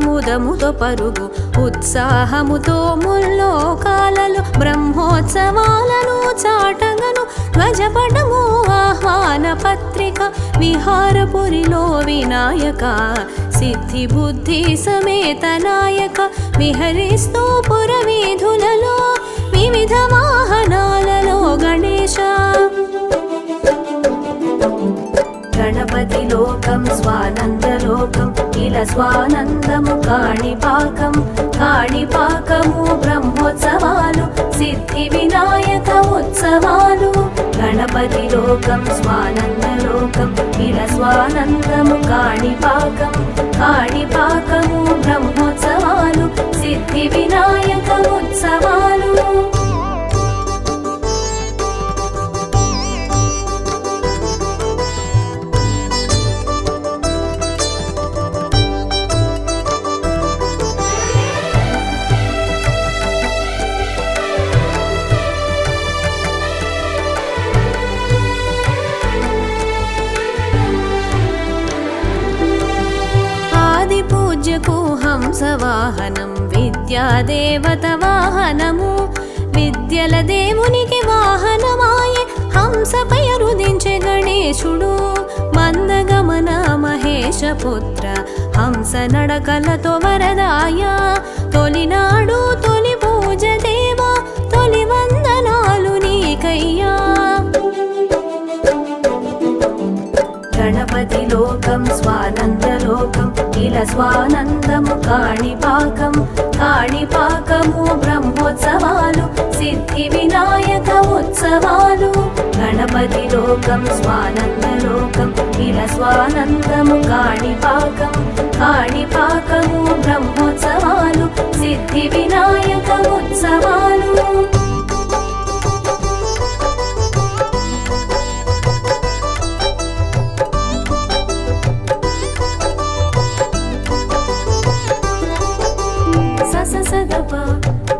ముదముతో పరుగు ఉత్సాహముతో ముల్లోకాలలో బ్రహ్మోత్సవాలను చాటగను ధ్వజపటము ఆహ్వాన పత్రిక విహారపురిలో వినాయక సిద్ధి బుద్ధి సమేత నాయక విహరిస్తూ పురవీధులలో వివిధ వాహనాలలో గణేశ గణపతి లోకం స్వానందలోకం ఇలా స్వానందము కాణిపాకం కాణిపాకము బ్రహ్మోత్సవాలు సిద్ధి వినాయక ఉత్సవాలు గణపతి లోకం స్వానందలోకం ఇలా స్వానందము కాణిపాకం కాణిపాకము బ్రహ్మోత్సవాలు సిద్ధి వినాయక ఉత్సవాలు హంసవాహనం విద్యాదేవత వాహనము విద్యల దేవునికి వాహనమాయే హంసపై రుదించే గణేశుడు మందగమన మహేశ పుత్ర హంస నడకలతో వరదాయ తొలినాడు తొలి పూజ దేవా తొలి వందనాలు నీకయ్యా గణపతి లోకం స్వానందలోకం ఇలా స్వానందము కాణిపాకం కాణిపాకము బ్రహ్మోత్సవాలు సిద్ధి వినాయక ఉత్సవాలు గణపతి లోకం స్వానందలోకం ఇలా స్వానందము కాణిపాకం కాణిపాకము బ్రహ్మోత్సవాలు సిద్ధి వినాయక ఉత్సవాలు సదప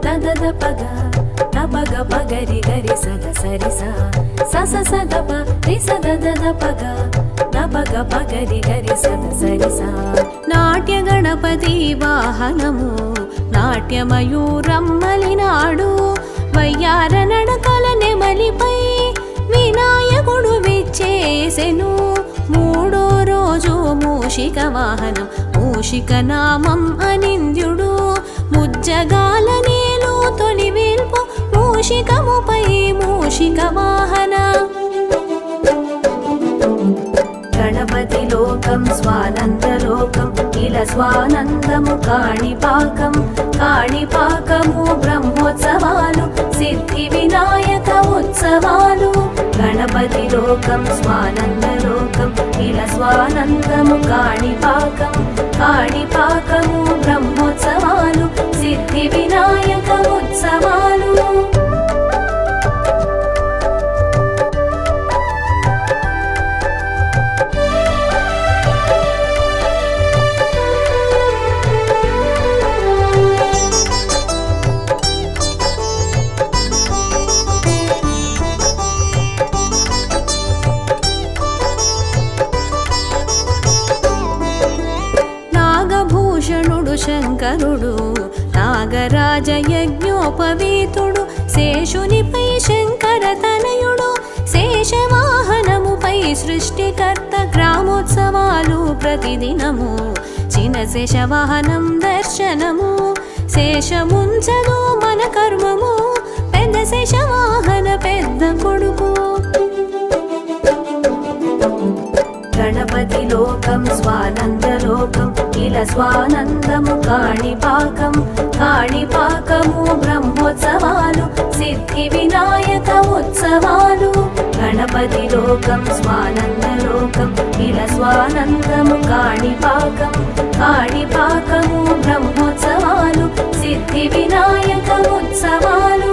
దద పగ దపగ పగరి గరి సద సరి స సదప రి సద దద పగ దపగ పగరి గరి సద సరి స నాట్య గణపతి వాహనము నాట్యమయూరమ్మలినాడు వయ్యార నడకల నెమలిపై వినాయకుడు విచ్చేసెను మూడో రోజు మూషిక వాహనం మూషిక నామం అనింద్యుడు ముజ్జగాల నేలు తొలి వేల్పు మూషికముపై మూషిక వాహన గణపతి లోకం స్వానందలోకం ఇలా స్వానందము కాణిపాకం కాణిపాకము బ్రహ్మోత్సవాలు సిద్ధి వినాయక ఉత్సవాలు గణపతి లోకం స్వానందలోకం ఇలా స్వానందము కాణిపాకం కాణిపాకము బ్రహ్మోత్సవాలు సిద్ధి వినాయక ఉత్సవాలు శంకరుడు నాగరాజ యజ్ఞోపవీతుడు శేషునిపై శంకర తనయుడు శేషవాహనముపై సృష్టికర్త గ్రామోత్సవాలు ప్రతిదినము చిన్న శేషవాహనం దర్శనము శేషముంచదు మన కర్మము పెద్ద శేషవాహన పెద్ద కొడుకు గణపతి లోకం స్వానందలోకం ఇలా స్వానందము కాణిపాకం కాణిపాకము బ్రహ్మోత్సవాలు సిద్ధి వినాయక ఉత్సవాలు గణపతి లోకం స్వానందలోకం ఇలా స్వానందము కాణిపాకం కాణిపాకము బ్రహ్మోత్సవాలు సిద్ధి వినాయక ఉత్సవాలు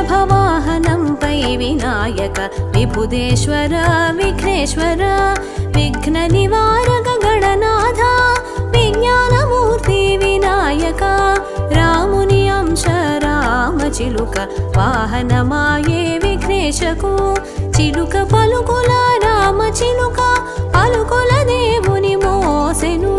వృషభవాహనంపై వినాయక విభుదేశ్వర విఘ్నేశ్వర విఘ్న నివారక గణనాథ విజ్ఞానమూర్తి వినాయక రాముని అంశ రామ చిలుక వాహనమాయే విఘ్నేశకు చిలుక పలుకుల రామ చిలుక పలుకుల దేవుని మోసెను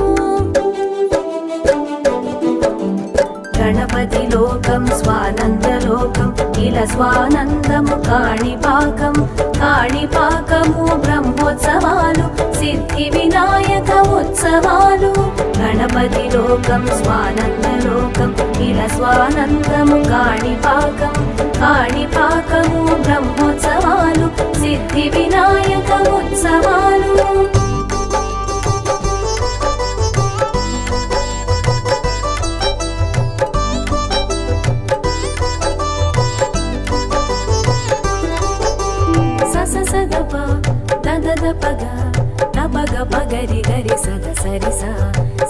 గణపతి లోకం స్వానందలోకం ఇలా స్వానందము కాణిపాకం కాణిపాకము బ్రహ్మోత్సవాలు సిద్ధి వినాయక ఉత్సవాలు గణపతి లోకం స్వానందలోకం ఇలా స్వానందము కాణిపాకం కాణిపాకము బ్రహ్మోత్సవాలు సిద్ధి వినాయక ఉత్సవాలు సదప దద పగ దపగ పగరి గరి సద సరి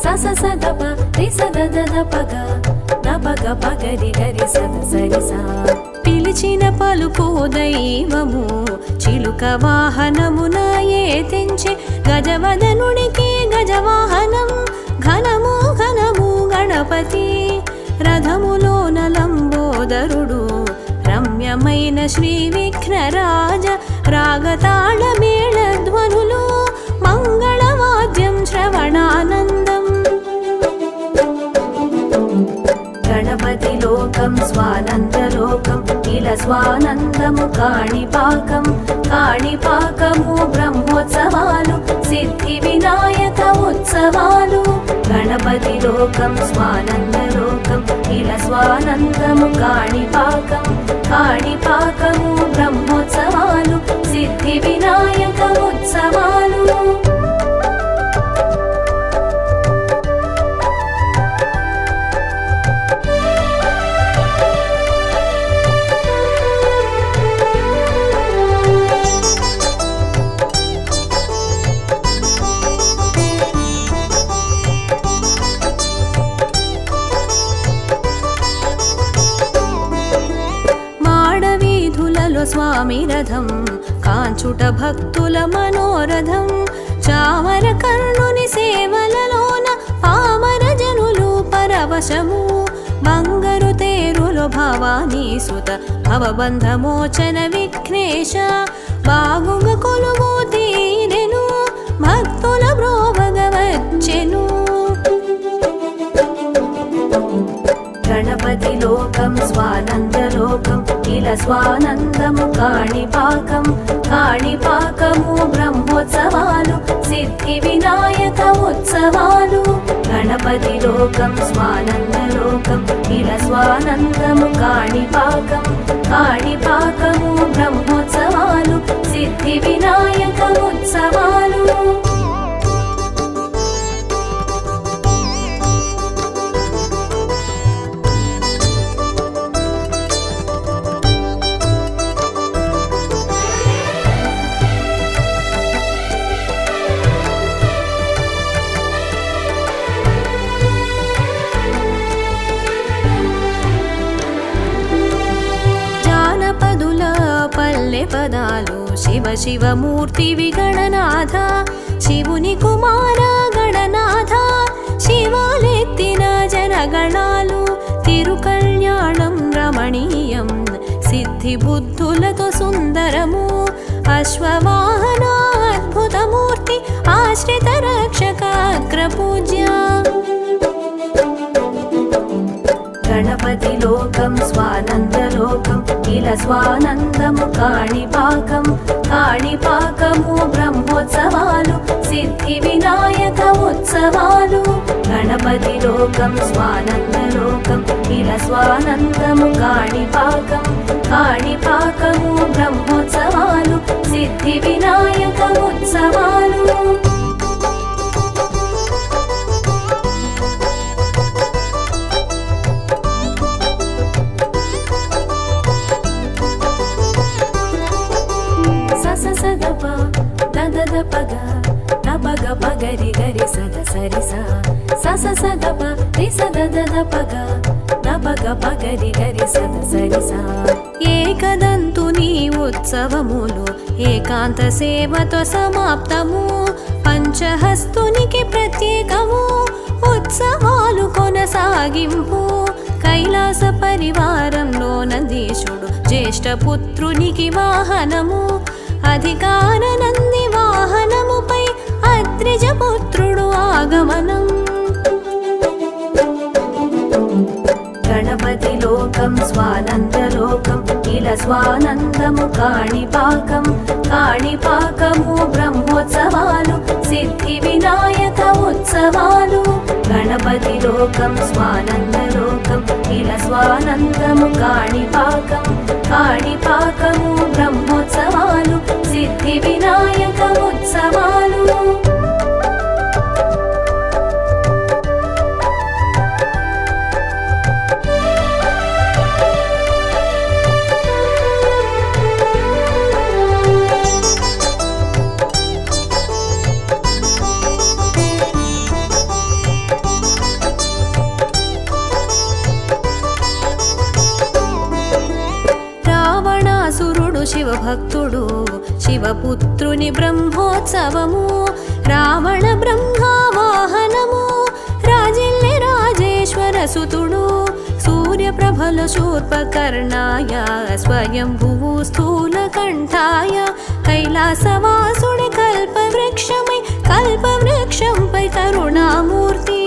స సదప రి సద దద పగ దపగ పగరి గరి సద సరి స పిలిచిన పలుకు దైవము చిలుక వాహనమునాయే తెంచె గజవదనుడికి గజవాహనం ఘనము ఘనము గణపతి రథములోన లంబోదరుడు రమ్యమైన శ్రీ విఘ్నరాజ రాగతాళ మేళధ్వనులు మంగళవాద్యం శ్రవణానందం గణపతి లోకం స్వానందలోకం ఇలా స్వానందము కాణిపాకం కాణిపాకము బ్రహ్మోత్సవాలు సిద్ధి వినాయక ఉత్సవాలు గణపతి లోకం స్వానందలోకం ఇలా స్వానందము కాణిపాకం కాణిపాకము బ్రహ్మోత్సవాలు సిద్ధి వినాయక ఉత్సవాలు స్వామి రథం కాంచుట భక్తుల మనోరథం చామర కర్ణుని సేవలలోన పామర జనులు పరవశము బంగారు తేరులో భవానీ సుత భవబంధమోచన విఘ్నేశ బాగుగ కొలువు తీరెను భక్తుల బ్రోవగ వచ్చెను గణపతి లోకం స్వానందలోకం ఇలా స్వానందము కాణిపాకం కాణిపాకము బ్రహ్మోత్సవాలు సిద్ధి వినాయక ఉత్సవాలు గణపతి లోకం స్వానందలోకం ఇలా స్వానందము కాణిపాకం కాణిపాకము బ్రహ్మోత్సవాలు సిద్ధి వినాయక ఉత్సవాలు పదాలు శివ శివమూర్తి విగణనాథ శివుని కుమార గణనాథ శివాలెత్తిన జనగణాలు తిరుకళ్యాణం రమణీయం సిద్ధి బుద్ధులతో సుందరము అశ్వవాహన అద్భుతమూర్తి ఆశ్రిత రక్షక అగ్రపూజ్య గణపతి లోకం స్వానందలోకం ఇలా స్వానందము కాణిపాకం కాణిపాకము బ్రహ్మోత్సవాలు సిద్ధి వినాయక ఉత్సవాలు గణపతి లోకం స్వానందలోకం ఇలా స్వానందము కాణిపాకం కాణిపాకము బ్రహ్మోత్సవాలు సిద్ధి వినాయక ఉత్సవాలు పగ తపగ పగరి గరి సద సరి స సదప రి సద దద పగ తపగ పగరి గరి సద సరి స ఏకదంతుని ఉత్సవములు ఏకాంత సేవతో సమాప్తము పంచహస్తునికి ప్రత్యేకము ఉత్సవాలు కొనసాగింపు కైలాస పరివారంలో నందీశుడు జ్యేష్ఠ పుత్రునికి వాహనము అధికార నంది వాహనముపై అద్రిజ పుత్రుడు ఆగమనం గణపతి లోకం స్వానందలోకం ఇలా స్వానందము కాణిపాకం కాణిపాకము బ్రహ్మోత్సవాలు సిద్ధి వినాయక ఉత్సవాలు గణపతి లోకం స్వానందలోకం ఇలా స్వానందము కాణిపాకం కాణిపాకము బ్రహ్మోత్సవాలు సిద్ధి వినాయక ఉత్సవాలు శివభక్తుడు శివపుత్రుని బ్రహ్మోత్సవము రావణ బ్రహ్మ వాహనము రాజిల్లె రాజేశ్వర సుతుడు సూర్యప్రభల శూర్పకర్ణాయ స్వయంభువు స్థూలకంఠాయ కైలాసవాసుడి కల్పవృక్షమై కల్పవృక్షంపై కరుణామూర్తి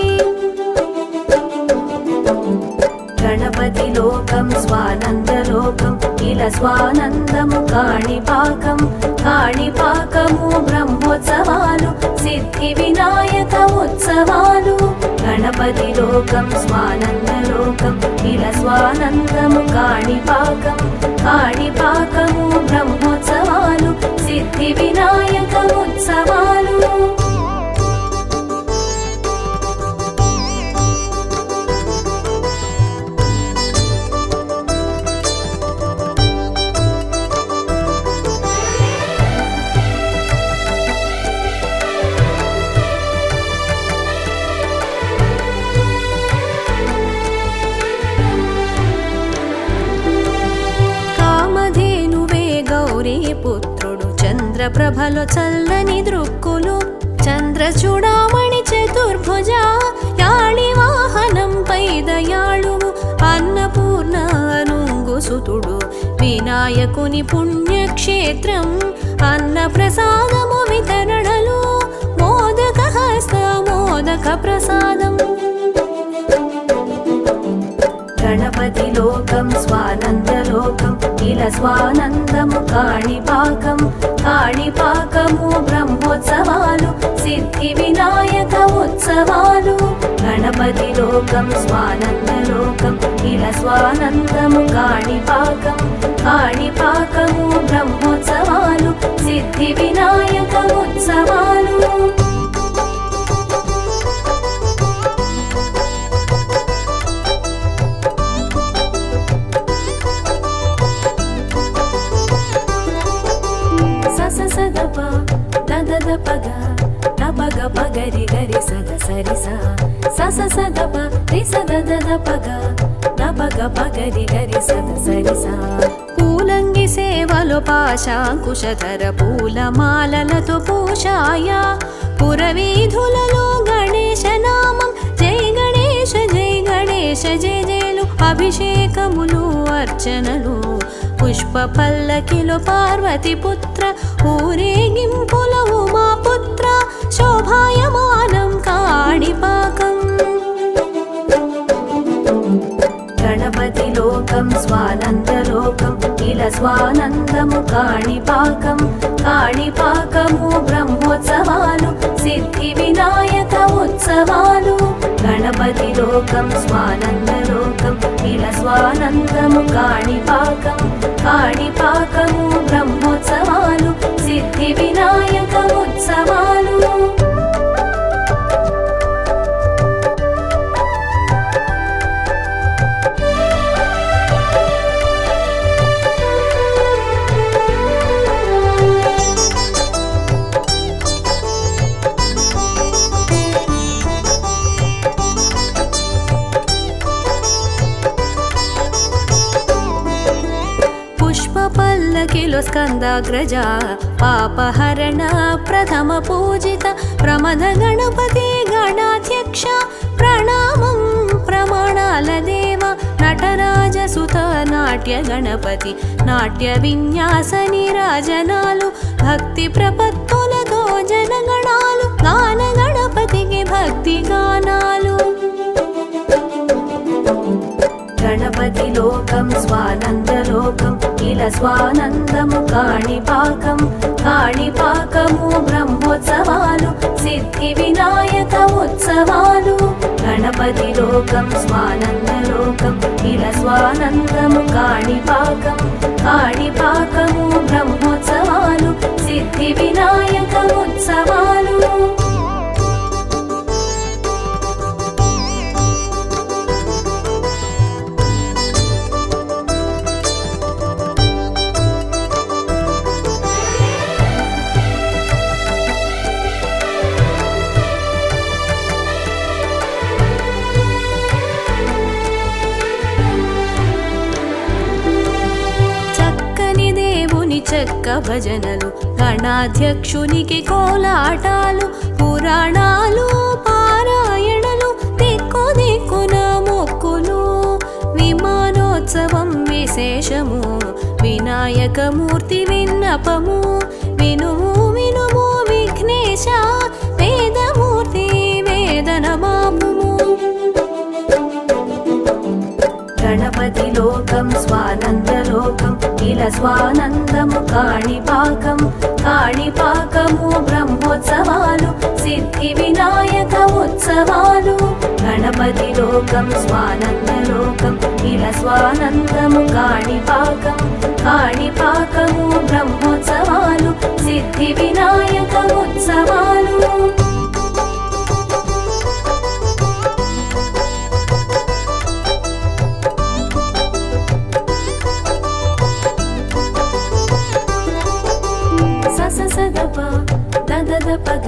గణపతి లోకం స్వానందలోకం ఇలా స్వానందము కాణిపాకం కాణిపాకము బ్రహ్మోత్సవాలు సిద్ధి వినాయక ఉత్సవాలు గణపతి లోకం స్వానందలోకం ఇలా స్వానందము కాణిపాకం కాణిపాకము బ్రహ్మోత్సవాలు సిద్ధి వినాయక ఉత్సవాలు పుత్రుడు చంద్రప్రభలో చల్లని దృక్కులు చంద్రచూడామణి చతుర్భుజ యాళి వాహనంపై దయాళువు అన్నపూర్ణ అనుంగు సుతుడు వినాయకుని పుణ్యక్షేత్రం అన్న ప్రసాదము వితరణలు మోదక హస్త మోదక ప్రసాదం గణపతి లోకం స్వానందలోకం ఇలా స్వానందము కాణిపాకం కాణిపాకము బ్రహ్మోత్సవాలు సిద్ధి వినాయక ఉత్సవాలు గణపతి లోకం స్వానందలోకం ఇలా స్వానందము కాణిపాకం కాణిపాకము బ్రహ్మోత్సవాలు సిద్ధి వినాయక ఉత్సవాలు పగ పగ పగరి గరి సద సరి స సద రి సద దద పగ పగ పగరి గరి సద సరి స పూలంగి సేవలో పాశాంకుశధర పూలమాలలతో పూషాయ పురవీధులలో గణేశ నామం జై గణేశ జై గణేశ జయ జయలు అభిషేకములు అర్చనలు పుష్ప పల్లకిలో పార్వతి పుత్ర ఊరేగింపుల ఉమా పుత్ర శోభాయమానం కాణిపాకం గణపతి లోకం స్వానందలోకం ఇలా స్వానందము కాణిపాకం కాణిపాకము బ్రహ్మోత్సవాలు సిద్ధి వినాయక ఉత్సవాలు గణపతి లోకం స్వానందలోకం ఇలా స్వానందము కాణిపాకం కాణిపాకము బ్రహ్మోత్సవాలు సిద్ధి వినాయక ఉత్సవాలు పల్లకిలో స్కందాగ్రజ పాపహరణ ప్రథమ పూజిత ప్రమద గణపతి గణాధ్యక్ష ప్రణామం ప్రమాణాల దేవ నటరాజ సుత నాట్య గణపతి నాట్య విన్యాస నీరాజనాలు భక్తి ప్రపత్తులతో జనగణాలు గాన గణపతికి భక్తి గానాలు గణపతి లోకం స్వానందలోకం ఇలా స్వానందము కాణిపాకం కాణిపాకము బ్రహ్మోత్సవాలు సిద్ధి వినాయక ఉత్సవాలు గణపతి లోకం స్వానందలోకం ఇలా స్వానందము కాణిపాకం కాణిపాకము బ్రహ్మోత్సవాలు సిద్ధి వినాయక ఉత్సవాలు చెక్క భజనలు గణాధ్యక్షునికి కోలాటాలు పురాణాలు పారాయణలు దిక్కు దిక్కున మొక్కులు విమానోత్సవం విశేషము వినాయకమూర్తి విన్నపము వినుము వినుము విఘ్నేశ వేదమూర్తి వేదన మాపుము గణపతి లోకం స్వానందలోకం ఇలా స్వానందము కాణిపాకము బ్రహ్మోత్సవాలు సిద్ధి వినాయక ఉత్సవాలు గణపతి లోకం స్వానందలోకం ఇలా స్వానందము కాణిపాకము బ్రహ్మోత్సవాలు సిద్ధి వినాయక ఉత్సవాలు పగ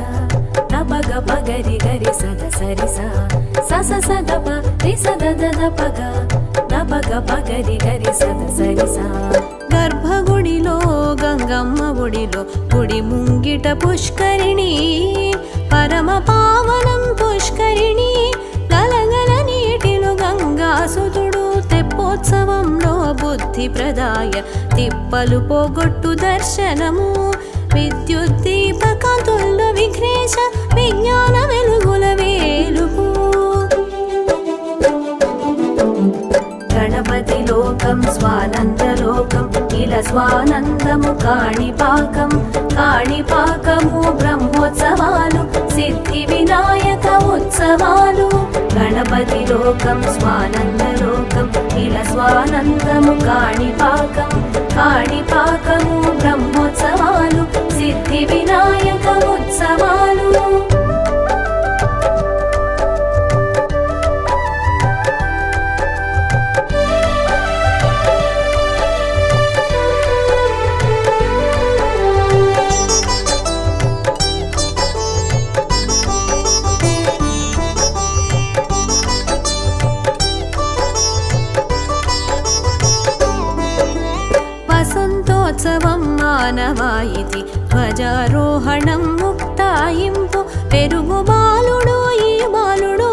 తపగ పగరి గరి సద సరి స సదప రి సద దద పగ తపగ పగరి గరి సద సరి స గర్భగుడిలో గంగమ్మ గుడిలో గుడి ముంగిట పుష్కరిణి పరమ పావనం పుష్కరిణి గలగల నీటిలో గంగాసుతుడు తెప్పోత్సవంలో బుద్ధి ప్రదాయ తిప్పలు పోగొట్టు దర్శనము విద్యుత్ దీపకాంతుల్లో విఘ్నేశ విజ్ఞాన వెలుగుల వేలుపు గణపతి లోకం స్వానందలోకం ఇలా స్వానందము కాణిపాకము బ్రహ్మోత్సవాలు సిద్ధి వినాయక ఉత్సవాలు గణపతి లోకం స్వానందలోకం ఇలా స్వానందము కాణిపాకము బ్రహ్మోత్సవాలు సిద్ధి వినాయక ఉత్సవాలు వసంతోత్సవం మానవాయితి ధ్వజారోహణం ముక్తాయింపు పెరుగు బాలుడు ఈ బాలుడు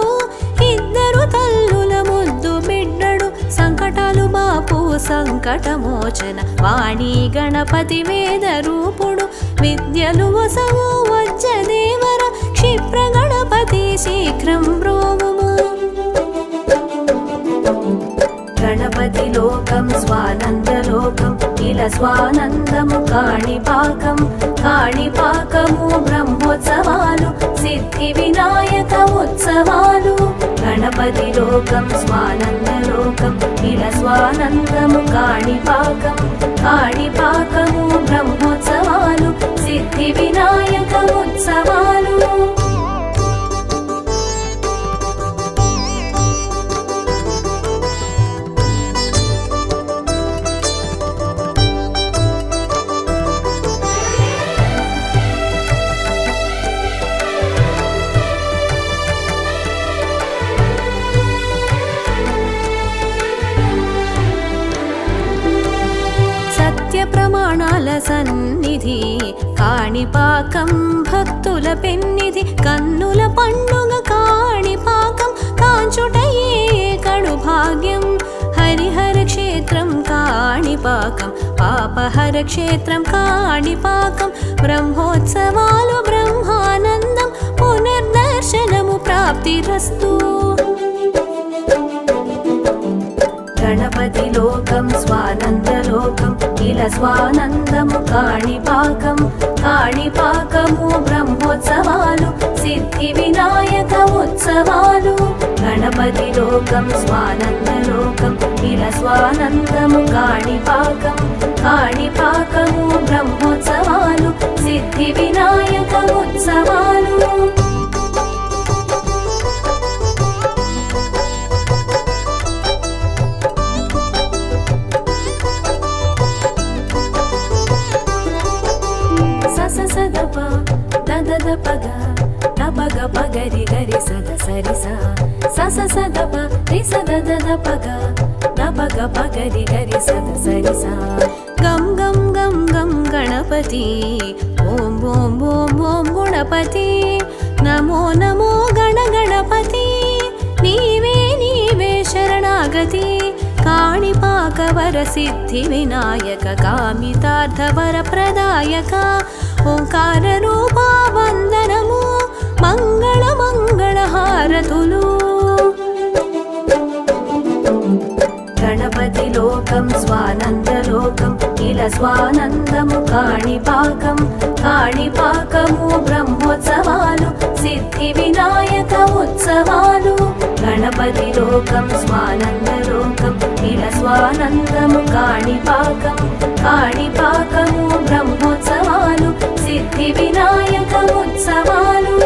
ఇద్దరు తల్లుల ముద్దు బిడ్డడు సంకటాలు బాపు సంకటమోచన వాణి గణపతి వేద రూపుడు విద్యలు వసవు వజ్జ దేవర క్షిప్ర గణపతి శీఘ్రం బ్రోవుము గణపతి లోకం స్వానందలోకం ఇలా స్వానందము కాణిపాకము బ్రహ్మోత్సవాలు సిద్ధి వినాయక ఉత్సవాలు గణపతి లోకం స్వానందలోకం ఇలా స్వానందము కాణిపాకము బ్రహ్మోత్సవాలు సిద్ధి వినాయక ఉత్సవాలు ప్రమాణాల సన్నిధి కాణిపాకం భక్తుల పెన్నిధి కన్నుల పండుగ కాణిపాకం కాంచుటయే కడు భాగ్యం హరిహర క్షేత్రం కాణిపాకం పాపహర క్షేత్రం కాణిపాకం బ్రహ్మోత్సవాలు బ్రహ్మానందం పునర్దర్శనము ప్రాప్తిరస్తు గణపతి లోకం స్వానందలోకం ఇలా స్వానందము కాణిపాకము బ్రహ్మోత్సవాలు సిద్ధి వినాయక ఉత్సవాలు గణపతి లోకం స్వానందలోకం ఇలా స్వానందము కాణిపాకము బ్రహ్మోత్సవాలు సిద్ధి వినాయక ఉత్సవాలు పగ తపగ పగరి గరి సద సరి స సదప రి సద దద పగ తపగ పగరి గరి సద సరి స గం గం గం గం गणपति ॐ ॐ ॐ ॐ गुणपति नमो नमो गणगणपति नीवे नीवे शरणागति काणिपाकवर सिद्धिविनायक कामितार्थवरप्रदायक ओंकार रूपा वन्दनमु मंगल मंगल हारतुलु गणपति लोकं स्वानन्दलोकं किल स्वानन्दमु काणिपाकमु ब्रह्मोत्सवालु सिद्धिविनायक उत्सवालु गणपति लोकं स्वानन्दलोकं किल स्वानन्दमु काणिपाकमु ब्रह्मोत्सवालु सिद्धिविनायक उत्सवालु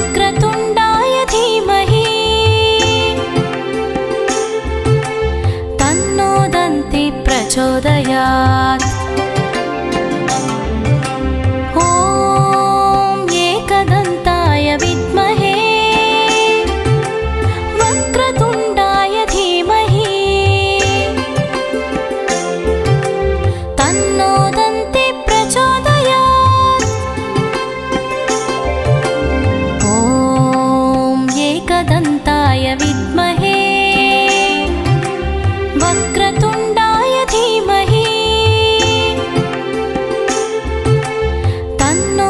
वक्रतुण्डाय धीमहि तन्नो दन्ति प्रचोदयात्। प्रचोदयात्। ॐ एकदन्ताय विद्महे वक्रतुण्डाय धीमहि तन्नो दन्ति प्रचोदयात्। ॐ एकदन्ताय विद्महे वक्रतुण्डाय धीमहि तन्नो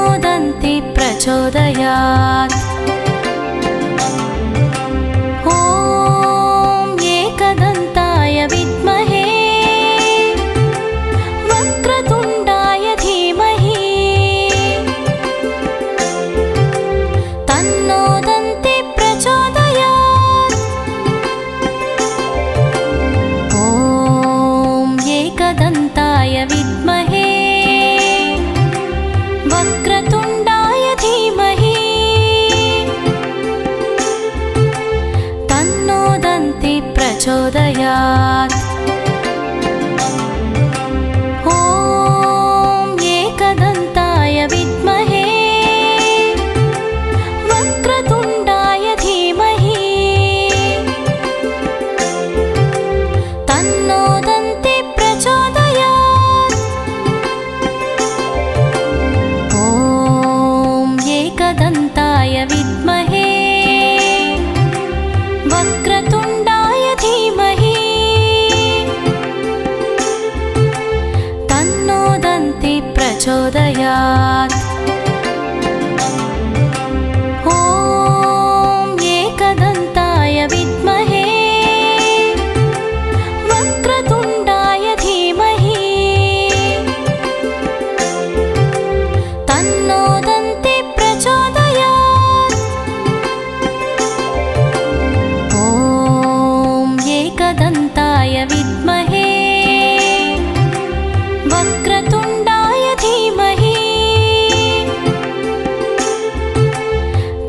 दन्ति प्रचोदयात्। ॐ एकदन्ताय विद्महे वक्रतुण्डाय धीमहि तन्नो दन्ति प्रचोदयात्। ॐ एकदन्ताय विद्महे वक्रतुण्डाय धीमहि तन्नो दन्ति प्रचोदयात्। ॐ एकदन्ताय विद्महे वक्रतुण्डाय धीमहि तन्नो दन्ति प्रचोदयात्। ॐ एकदन्ताय विद्महे वक्रतुण्डाय धीमहि तन्नो दन्ति प्रचोदयात्। ॐ एकदन्ताय विद्महे वक्रतुण्डाय धीमहि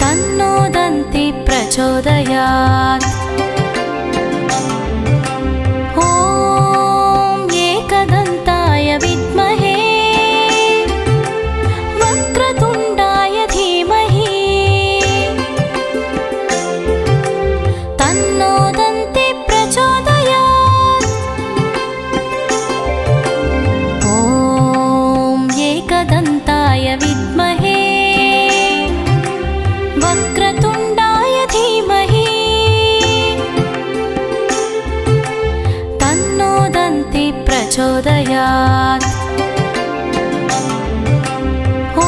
तन्नो दन्ति प्रचोदयात्। ॐ एकदन्ताय विद्महे वक्रतुण्डाय धीमहि तन्नो दन्ति प्रचोदयात्। ॐ एकदन्ताय विद्महे वक्रतुण्डाय धीमहि तन्नो दन्ति प्रचोदयात्। ॐ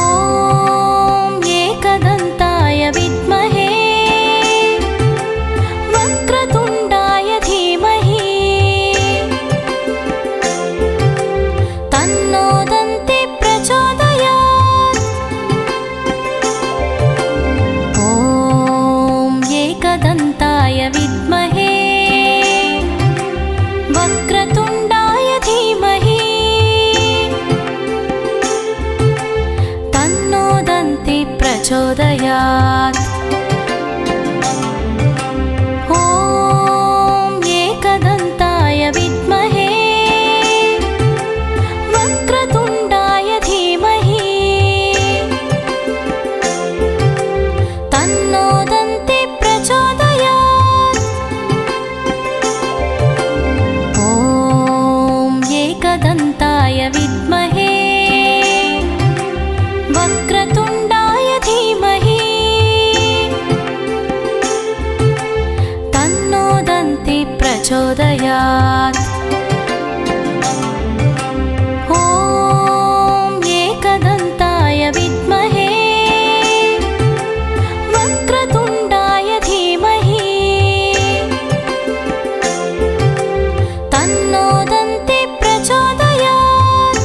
एकदन्ताय विद्महे वक्रतुण्डाय धीमहि तन्नो दन्ति प्रचोदयात्। ॐ एकदन्ताय विद्महे वक्रतुण्डाय धीमहि तन्नो दन्ति प्रचोदयात्। ॐ एकदन्ताय विद्महे वक्रतुण्डाय धीमहि तन्नो दन्ति प्रचोदयात्। ॐ एकदन्ताय विद्महे वक्रतुण्डाय धीमहि तन्नो दन्ति प्रचोदयात्।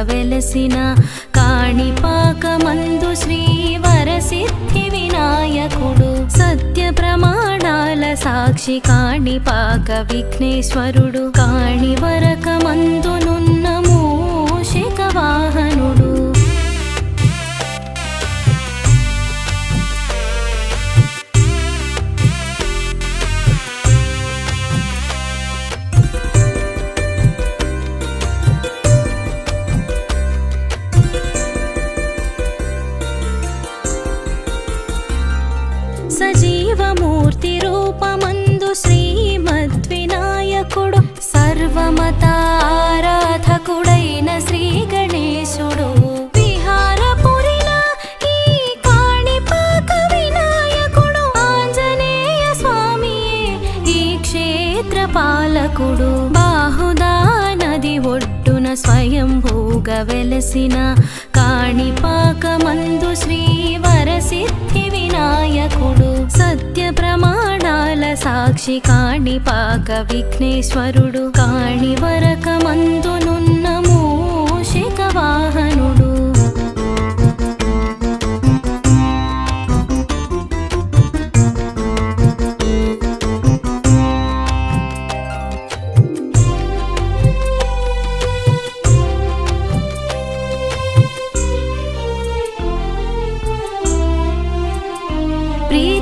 వెలసిన కాణిపాకమందు శ్రీవరసిద్ధి వినాయకుడు సత్య ప్రమాణాల సాక్షి కాణిపాక విఘ్నేశ్వరుడు కాణివరకమందునున్న మూషిక వాహనుడు సజీవమూర్తి రూపమందు శ్రీమద్వినాయకుడు సర్వమతారాధకుడైన శ్రీ గణేశుడు విహారపురిన ఈ కాణిపాక వినాయకుడు ఆంజనేయ స్వామియే ఈ క్షేత్ర పాలకుడు బాహుదా నది ఒడ్డున స్వయంభూగా వెలసిన కాణిపాకమందు శ్రీవరసిద్ధి వినాయకుడు సత్య ప్రమాణాల సాక్షి కాణిపాక విఘ్నేశ్వరుడు కాణివరకమందునున్న మూషిక వాహనుడు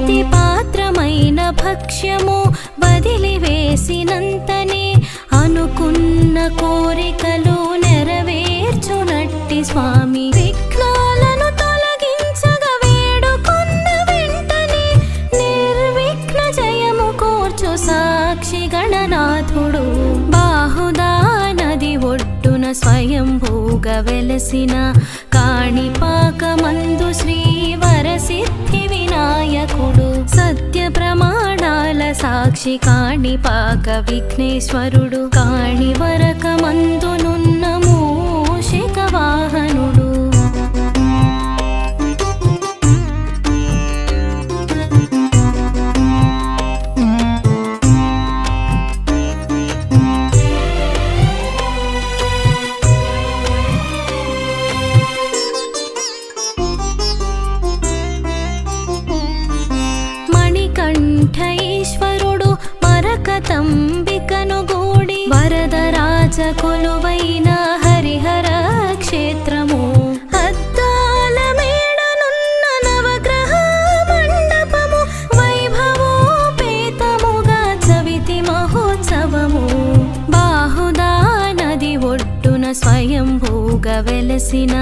ప్రీతిపాత్రమైన భక్ష్యము వదిలివేసినంతనే అనుకున్న కోరికలు నెరవేర్చునట్టి స్వామి విఘ్నాలను తొలగించగా వేడుకున్న వెంటనే నిర్విఘ్న జయము కోర్చు సాక్షి గణనాథుడు బాహుదా నది ఒడ్డున స్వయంభూగా వెలసిన కాణిపాకమందు శ్రీవరసిద్ధి వినాయకుడు సత్య ప్రమాణాల సాక్షి కాణిపాక విఘ్నేశ్వరుడు కాణివరకమందునున్న మూషిక వాహనుడు ఈశ్వరుడు మరకతంబికను గూడి వరదరాజ కొలువైన హరిహర క్షేత్రము అద్దాల మేడనున్న నవగ్రహ మండపము వైభవోపేతముగా చవితి మహోత్సవము బాహుదా నది ఒడ్డున స్వయంభూగా వెలసిన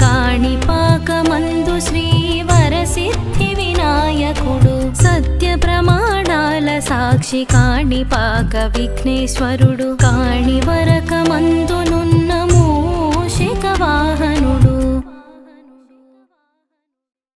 కాణిపాకమందు శ్రీవరసిద్ధి వినాయకుడు సత్య ప్రమాణాల సాక్షి కాణిపాక విఘ్నేశ్వరుడు కాణివరకమందునున్న మూషిక వాహనుడు